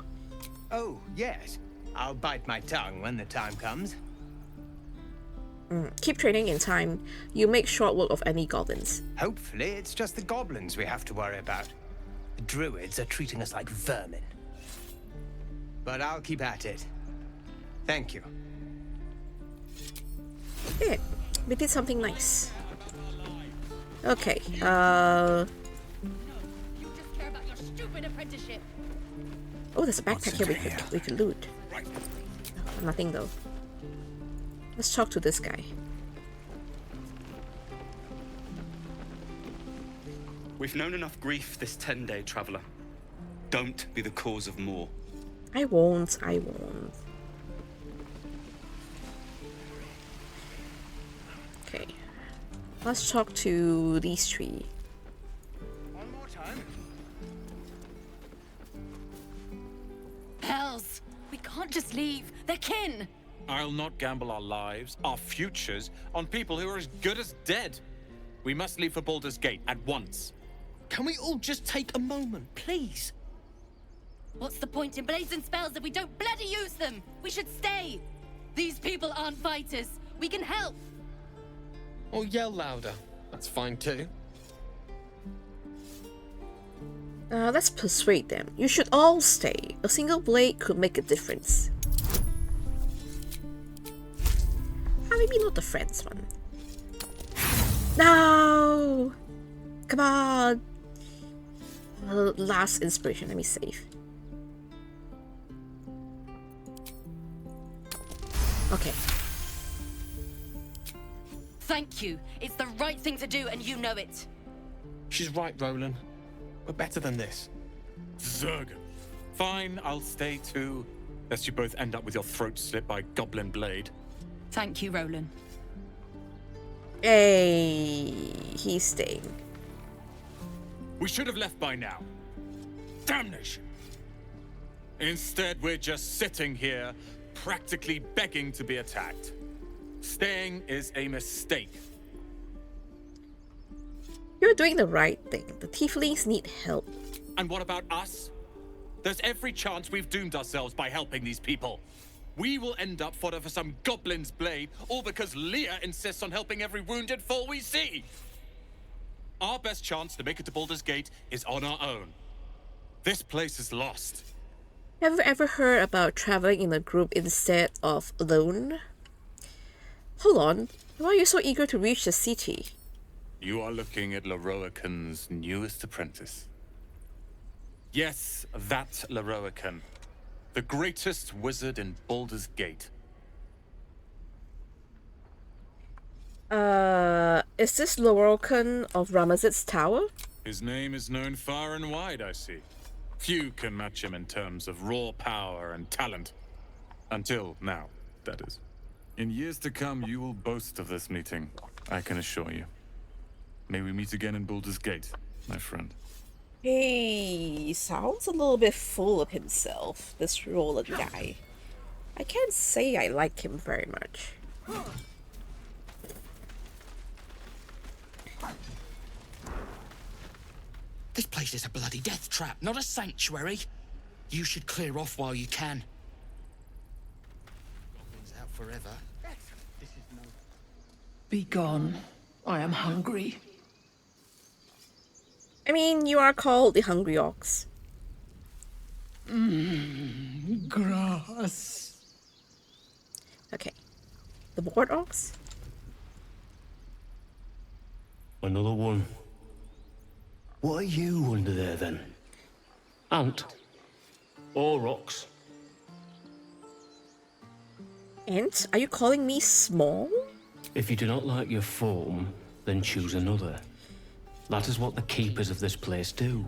S12: Oh, yes. I'll bite my tongue when the time comes.
S2: Keep training in time. You make short work of any goblins.
S12: Hopefully, it's just the goblins we have to worry about. The druids are treating us like vermin. But I'll keep at it. Thank you.
S2: Yeah, we did something nice. Okay,
S10: You just care about your stupid apprenticeship.
S2: oh, there's a backpack here we could loot. Nothing though. Let's talk to this guy.
S13: We've known enough grief this 10-day traveler. Don't be the cause of more.
S2: I won't. Okay. Let's talk to these three.
S12: One more time.
S4: Hells! We can't just leave. They're kin!
S7: I'll not gamble our lives, our futures, on people who are as good as dead. We must leave for Baldur's Gate at once.
S14: Can we all just take a moment, please?
S4: What's the point in blazing spells if we don't bloody use them? We should stay! These people aren't fighters. We can help!
S14: Or yell louder. That's fine too.
S2: Let's persuade them. You should all stay. A single blade could make a difference. Maybe not the friends one. No! Come on! Last inspiration, let me save. Okay.
S4: Thank you. It's the right thing to do, and you know it.
S14: She's right, Roland. We're better than this.
S7: Zerg. Fine, I'll stay too. Lest you both end up with your throat slit by Goblin Blade.
S4: Thank you, Roland.
S2: Hey, he's staying.
S7: We should have left by now. Damnation! Instead, we're just sitting here, practically begging to be attacked. Staying is a mistake.
S2: You're doing the right thing. The tieflings need help.
S7: And what about us? There's every chance we've doomed ourselves by helping these people. We will end up fodder for some goblin's blade, all because Leah insists on helping every wounded foe we see. Our best chance to make it to Baldur's Gate is on our own. This place is lost.
S2: Have you ever heard about traveling in a group instead of alone? Hold on. Why are you so eager to reach the city?
S7: You are looking at Laroican's newest apprentice. Yes, that Laroican. The greatest wizard in Baldur's Gate.
S2: Is this Laroican of Ramazit's tower?
S7: His name is known far and wide, I see. Few can match him in terms of raw power and talent. Until now, that is. In years to come, you will boast of this meeting, I can assure you. May we meet again in Baldur's Gate, my friend.
S2: He sounds a little bit full of himself, this Roland guy. I can't say I like him very much.
S14: This place is a bloody death trap, not a sanctuary. You should clear off while you can. Goblins out forever. This is no...
S15: Be gone. I am hungry.
S2: I mean, you are called the Hungry Ox.
S15: Grass.
S2: Okay. The Bored Ox?
S3: Another one. What are you under there then? Ant? Or ox?
S2: Ant, are you calling me small?
S3: If you do not like your form, then choose another. That is what the keepers of this place do.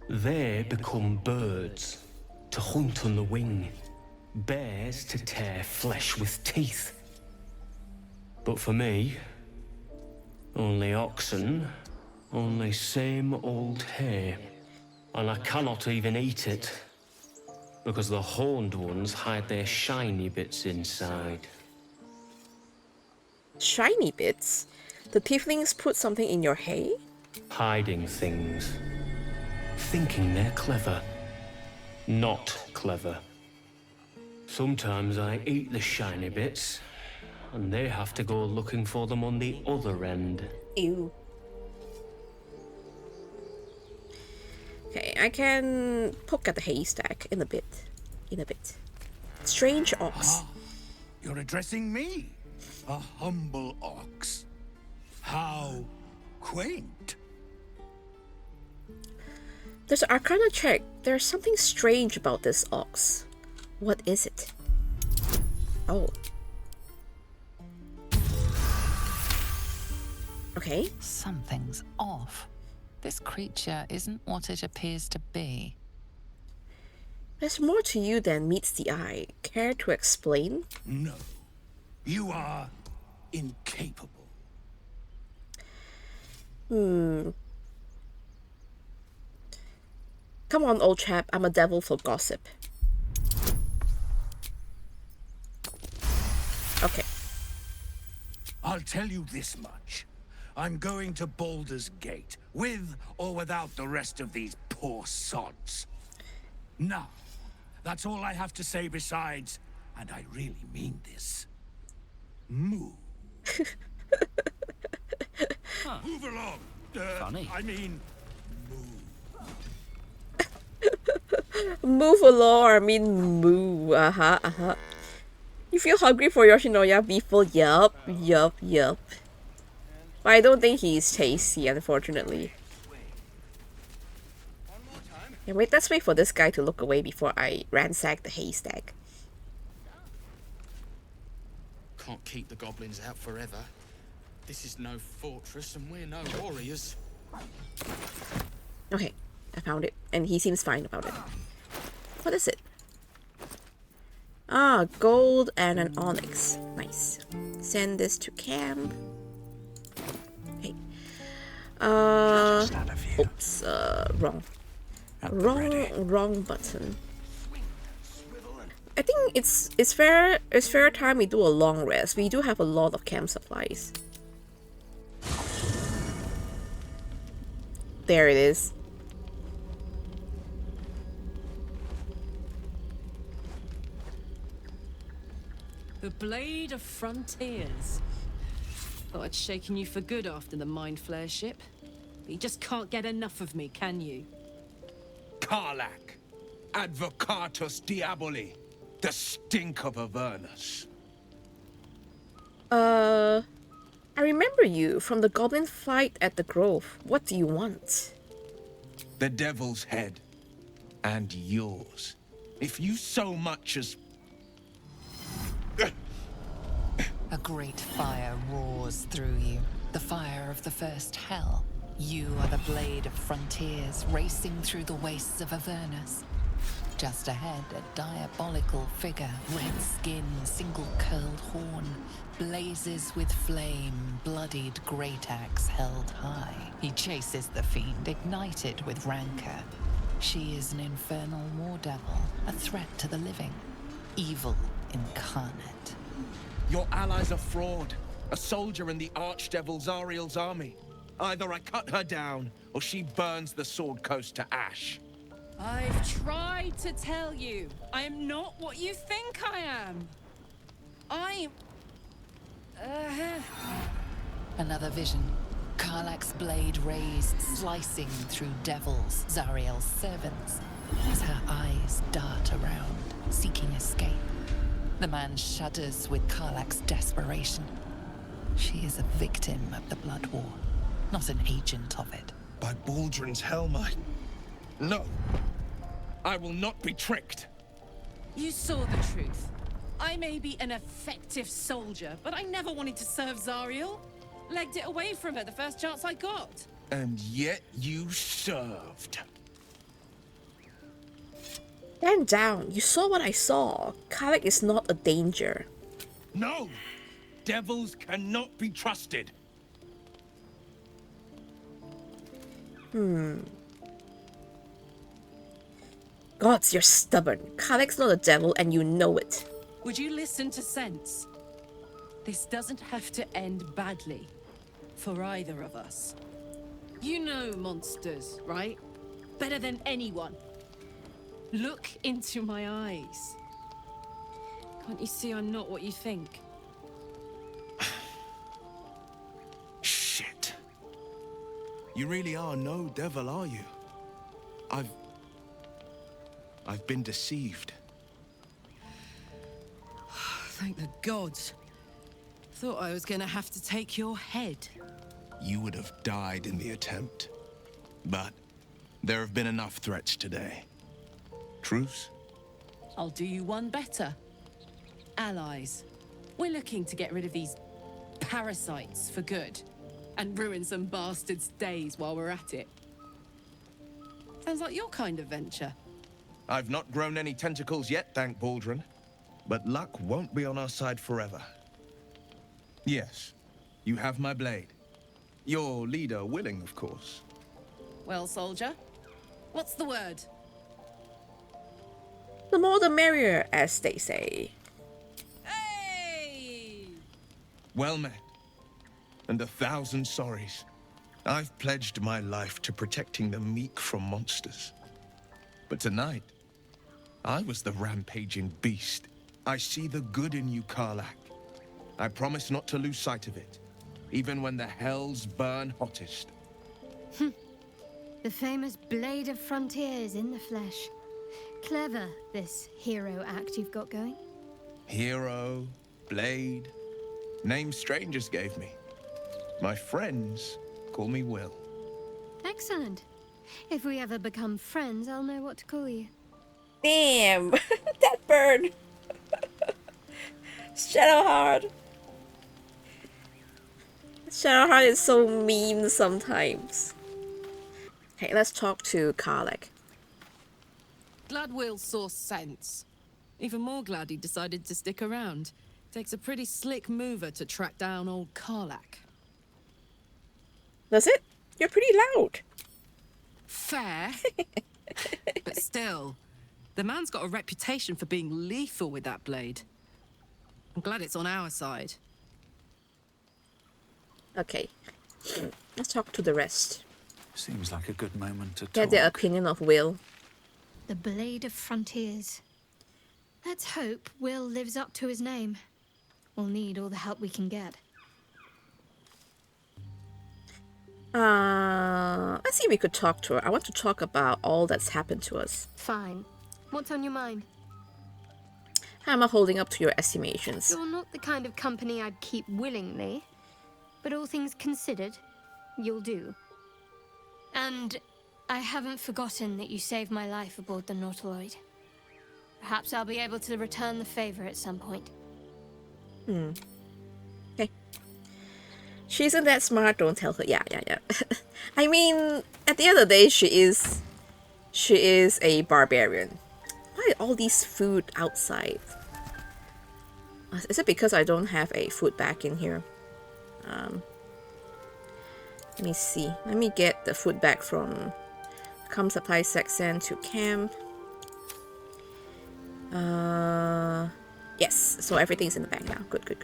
S3: They become birds, to hunt on the wing. Bears to tear flesh with teeth. But for me, only oxen Only same old hay. And I cannot even eat it. Because the horned ones hide their shiny bits inside.
S2: Shiny bits? The tieflings put something in your hay?
S3: Hiding things. Thinking they're clever. Not clever. Sometimes I eat the shiny bits, and they have to go looking for them on the other end.
S2: Ew. Okay, I can poke at the haystack in a bit. Strange ox.
S11: Ah, you're addressing me, a humble ox. How quaint.
S2: There's an Arcana check. There's something strange about this ox. What is it? Oh. Okay.
S16: Something's off. This creature isn't what it appears to be.
S2: There's more to you than meets the eye. Care to explain?
S11: No. You are incapable.
S2: Come on, old chap. I'm a devil for gossip. Okay.
S11: I'll tell you this much. I'm going to Baldur's Gate, with or without the rest of these poor sods. Now, that's all I have to say besides, and I really mean this, move.
S14: Huh.
S11: Move along.
S14: Funny.
S11: I mean,
S2: Move along, I mean moo. You feel hungry for Yoshinoya beef? Yup. But I don't think he's tasty, unfortunately. Yeah, wait, let's wait for this guy to look away before I ransack the haystack.
S14: Can't keep the goblins out forever. This is no fortress and we're no warriors.
S2: Okay, I found it, and he seems fine about it. What is it? Ah, gold and an onyx. Nice. Send this to camp. Hey. Oops, wrong button. I think it's fair time we do a long rest. We do have a lot of camp supplies. There it is.
S1: The Blade of Frontiers. Thought I'd shaken you for good after the Mind Flare ship. But you just can't get enough of me, can you?
S11: Karlach, Advocatus Diaboli, the stink of Avernus.
S2: I remember you from the goblin fight at the Grove. What do you want?
S11: The devil's head. And yours. If you so much as...
S16: A great fire roars through you. The fire of the first hell. You are the Blade of Frontiers, racing through the wastes of Avernus. Just ahead, a diabolical figure, red skin, single-curled horn, blazes with flame, bloodied great axe held high. He chases the fiend, ignited with rancor. She is an infernal war devil, a threat to the living. Evil incarnate.
S11: Your ally's a fraud. A soldier in the Archdevil Zariel's army. Either I cut her down, or she burns the Sword Coast to ash.
S1: I've tried to tell you. I am not what you think I am. I'm...
S16: Another vision. Karlach's blade raised, slicing through devils, Zariel's servants, as her eyes dart around, seeking escape. The man shudders with Karlach's desperation. She is a victim of the Blood War, not an agent of it.
S11: By Baldrin's helm, No. I will not be tricked.
S1: You saw the truth. I may be an effective soldier, but I never wanted to serve Zariel. Legged it away from her the first chance I got.
S11: And yet you served.
S2: Stand down. You saw what I saw. Karlach is not a danger.
S11: No! Devils cannot be trusted.
S2: Gods, you're stubborn. Kalek's not a devil and you know it.
S1: Would you listen to sense? This doesn't have to end badly. For either of us. You know monsters, right? Better than anyone. Look into my eyes. Can't you see I'm not what you think?
S17: Shit. You really are no devil, are you? I've been deceived.
S1: Thank the gods. Thought I was gonna have to take your head.
S17: You would have died in the attempt. But there have been enough threats today. Truce?
S1: I'll do you one better. Allies. We're looking to get rid of these parasites for good. And ruin some bastards' days while we're at it. Sounds like your kind of venture.
S17: I've not grown any tentacles yet, thank Baldrin. But luck won't be on our side forever. Yes, you have my blade. Your leader willing, of course.
S1: Well, soldier, what's the word?
S2: The more the merrier, as they say.
S1: Hey!
S17: Well met. And 1,000 sorries. I've pledged my life to protecting the meek from monsters. But tonight, I was the rampaging beast. I see the good in you, Karlach. I promise not to lose sight of it, even when the hells burn hottest.
S8: The famous Blade of Frontiers in the flesh. Clever, this hero act you've got going.
S17: Hero, blade, names strangers gave me. My friends call me Wyll.
S8: Excellent. If we ever become friends, I'll know what to call you.
S2: Damn, that burn. Shadowheart. Shadowheart is so mean sometimes. Okay, let's talk to Karlach.
S1: Glad Wyll saw sense. Even more glad he decided to stick around. Takes a pretty slick mover to track down old Karlach.
S2: Does it? You're pretty loud.
S1: Fair. But still, the man's got a reputation for being lethal with that blade. I'm glad it's on our side.
S2: Okay, let's talk to the rest.
S6: Seems like a good moment to
S2: Get their opinion of Wyll.
S8: The Blade of Frontiers. Let's hope Wyll lives up to his name. We'll need all the help we can get.
S2: Let's see if we could talk to her. I want to talk about all that's happened to us.
S8: Fine. What's on your mind?
S2: How am I holding up to your estimations?
S8: You're not the kind of company I'd keep willingly. But all things considered, you'll do. And I haven't forgotten that you saved my life aboard the Nautiloid. Perhaps I'll be able to return the favor at some point.
S2: Okay. She isn't that smart, don't tell her. Yeah. I mean, at the end of the day, she is a barbarian. Why are all these food outside? Is it because I don't have a food bag in here? Let me see. Let me get the food bag from Come Supply Saxon to camp. Yes, so everything's in the bag now. Good.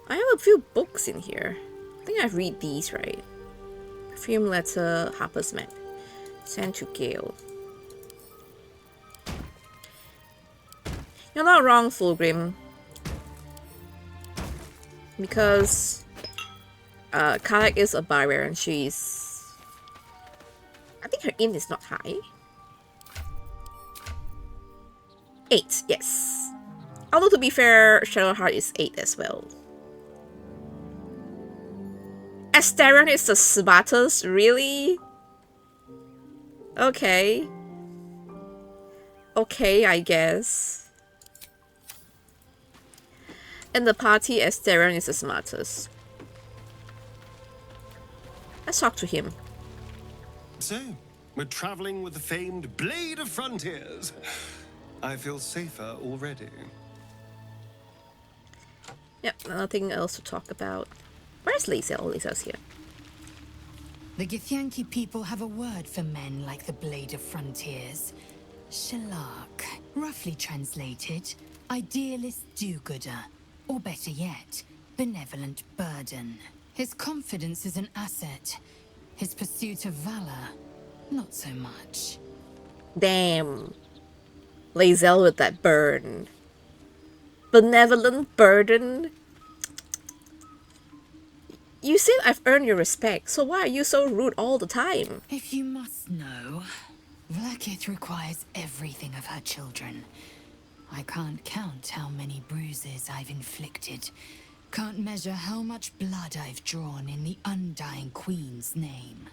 S2: I have a few books in here. I think I've read these, right? Perfume Letter, Harper's Map. Sent to Gale. You're not wrong, Fulgrim. Because Karlach is a barbarian. She's... I think her int is not high. 8, yes. Although to be fair, Shadowheart is 8 as well. Asterion is the smartest? Really? Okay. Okay, I guess. In the party, Asterion is the smartest. Let's talk to him.
S5: So, we're traveling with the famed Blade of Frontiers. I feel safer already.
S2: Yep, nothing else to talk about. Where's Lisa? Oh, Lisa's here.
S18: The Githyanki people have a word for men like the Blade of Frontiers. Shalak. Roughly translated, idealist do-gooder. Or better yet, benevolent burden. His confidence is an asset. His pursuit of valor, not so much.
S2: Damn. Lae'zel with that burn. Benevolent burden? You said I've earned your respect, so why are you so rude all the time?
S18: If you must know, Vlaakith requires everything of her children. I can't count how many bruises I've inflicted. Can't measure how much blood I've drawn in the Undying Queen's name.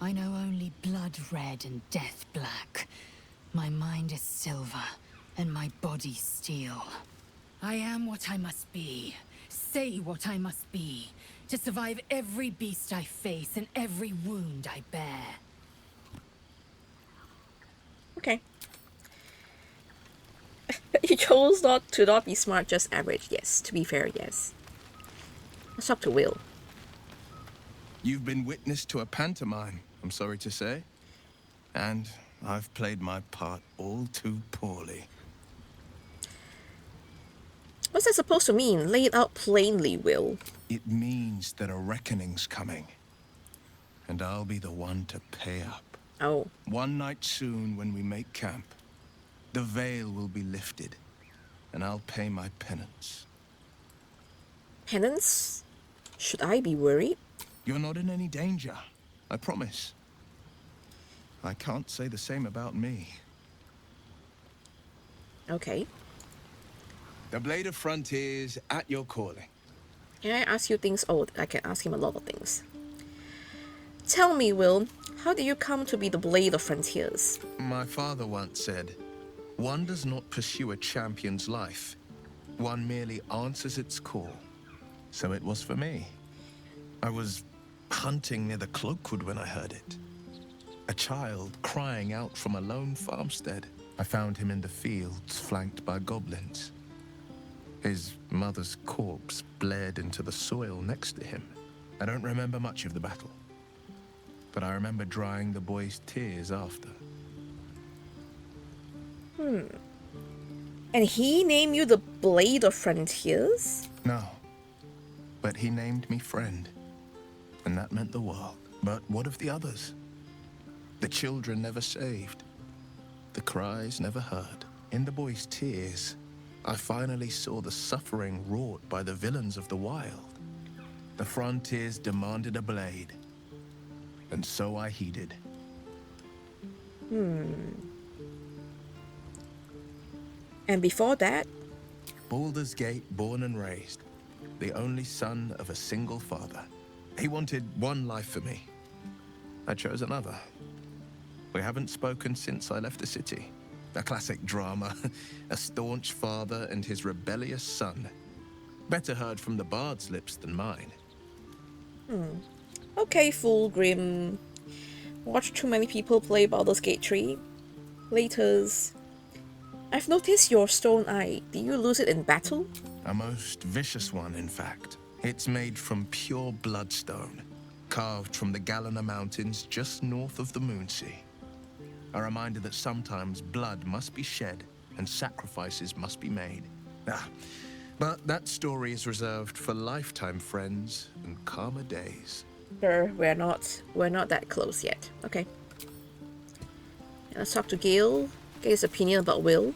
S18: I know only blood red and death black. My mind is silver, and my body steel. I am what I must be, say what I must be, to survive every beast I face and every wound I bear.
S2: Okay. You chose to not be smart, just average. Yes, to be fair, yes. Let's talk to Wyll.
S17: You've been witness to a pantomime, I'm sorry to say. And I've played my part all too poorly.
S2: What's that supposed to mean? Lay it out plainly, Wyll.
S17: It means that a reckoning's coming. And I'll be the one to pay up.
S2: Oh.
S17: One night soon when we make camp, the veil will be lifted. And I'll pay my penance.
S2: Penance? Should I be worried?
S17: You're not in any danger, I promise. I can't say the same about me.
S2: Okay.
S17: The Blade of Frontiers at your calling.
S2: Can I ask you things? Oh, I can ask him a lot of things. Tell me, Wyll, how did you come to be the Blade of Frontiers?
S17: My father once said, one does not pursue a champion's life. One merely answers its call. So it was for me. I was hunting near the Cloakwood when I heard it. A child crying out from a lone farmstead. I found him in the fields, flanked by goblins. His mother's corpse bled into the soil next to him. I don't remember much of the battle, but I remember drying the boy's tears after.
S2: And he named you the Blade of Frontiers?
S17: No, but he named me friend, and that meant the world. But what of the others? The children never saved, the cries never heard. In the boy's tears, I finally saw the suffering wrought by the villains of the wild. The Frontiers demanded a blade, and so I heeded.
S2: And before that?
S17: Baldur's Gate, born and raised, the only son of a single father. He wanted one life for me. I chose another. We haven't spoken since I left the city. A classic drama. A staunch father and his rebellious son. Better heard from the bard's lips than mine.
S2: Okay, Fulgrim. Watch too many people play Baldur's Gate 3. Laters. I've noticed your stone eye. Did you lose it in battle?
S17: A most vicious one, in fact. It's made from pure bloodstone, carved from the Galena Mountains just north of the Moonsea. A reminder that sometimes blood must be shed and sacrifices must be made. But that story is reserved for lifetime friends and calmer days.
S2: Sure, we're not that close yet. Okay. Let's talk to Gale. Get his opinion about Wyll.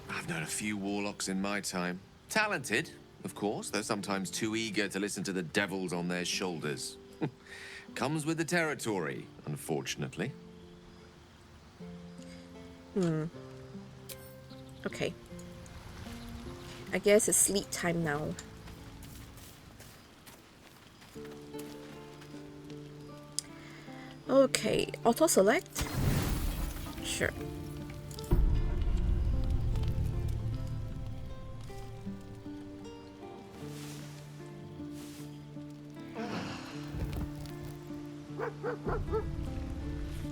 S19: I've known a few warlocks in my time. Talented, of course, though sometimes too eager to listen to the devils on their shoulders. Comes with the territory, unfortunately.
S2: Okay. I guess it's sleep time now. Okay, auto select? Sure.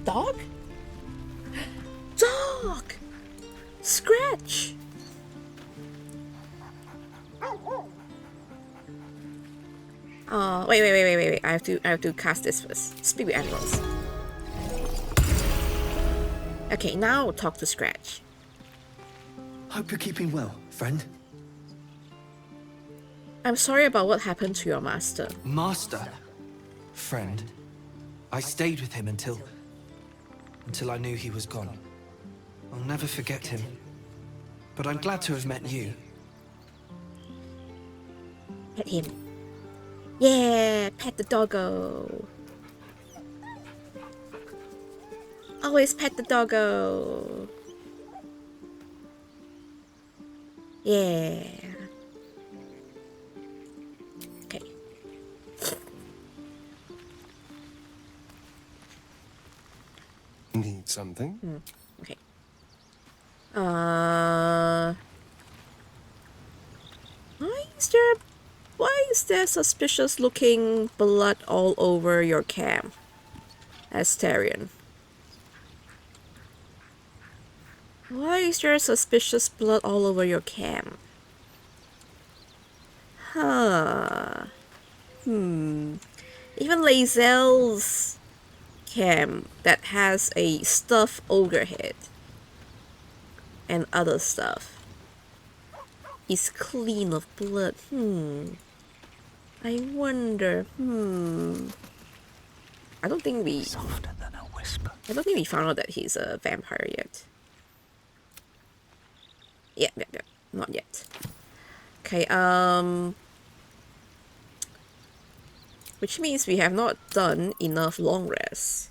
S2: Dog? Dog! Scratch! Oh, wait. I have to cast this first. Speak with animals. Okay, now talk to Scratch.
S20: Hope you're keeping well, friend.
S2: I'm sorry about what happened to your master.
S20: Master? Friend. I stayed with him until I knew he was gone. I'll never forget him. But I'm glad to have met you.
S2: Pet him. Yeah, pet the doggo. Always pet the doggo. Yeah. Okay.
S5: Need something?
S2: Okay. Why is there suspicious looking blood all over your camp, Astarion? Why is there suspicious blood all over your camp? Huh. Even Lae'zel's camp that has a stuffed ogre head and other stuff is clean of blood. I wonder. I don't think we.
S6: Softer than a whisper.
S2: I don't think we found out that he's a vampire yet. Yeah, not yet. Okay, which means we have not done enough long rests.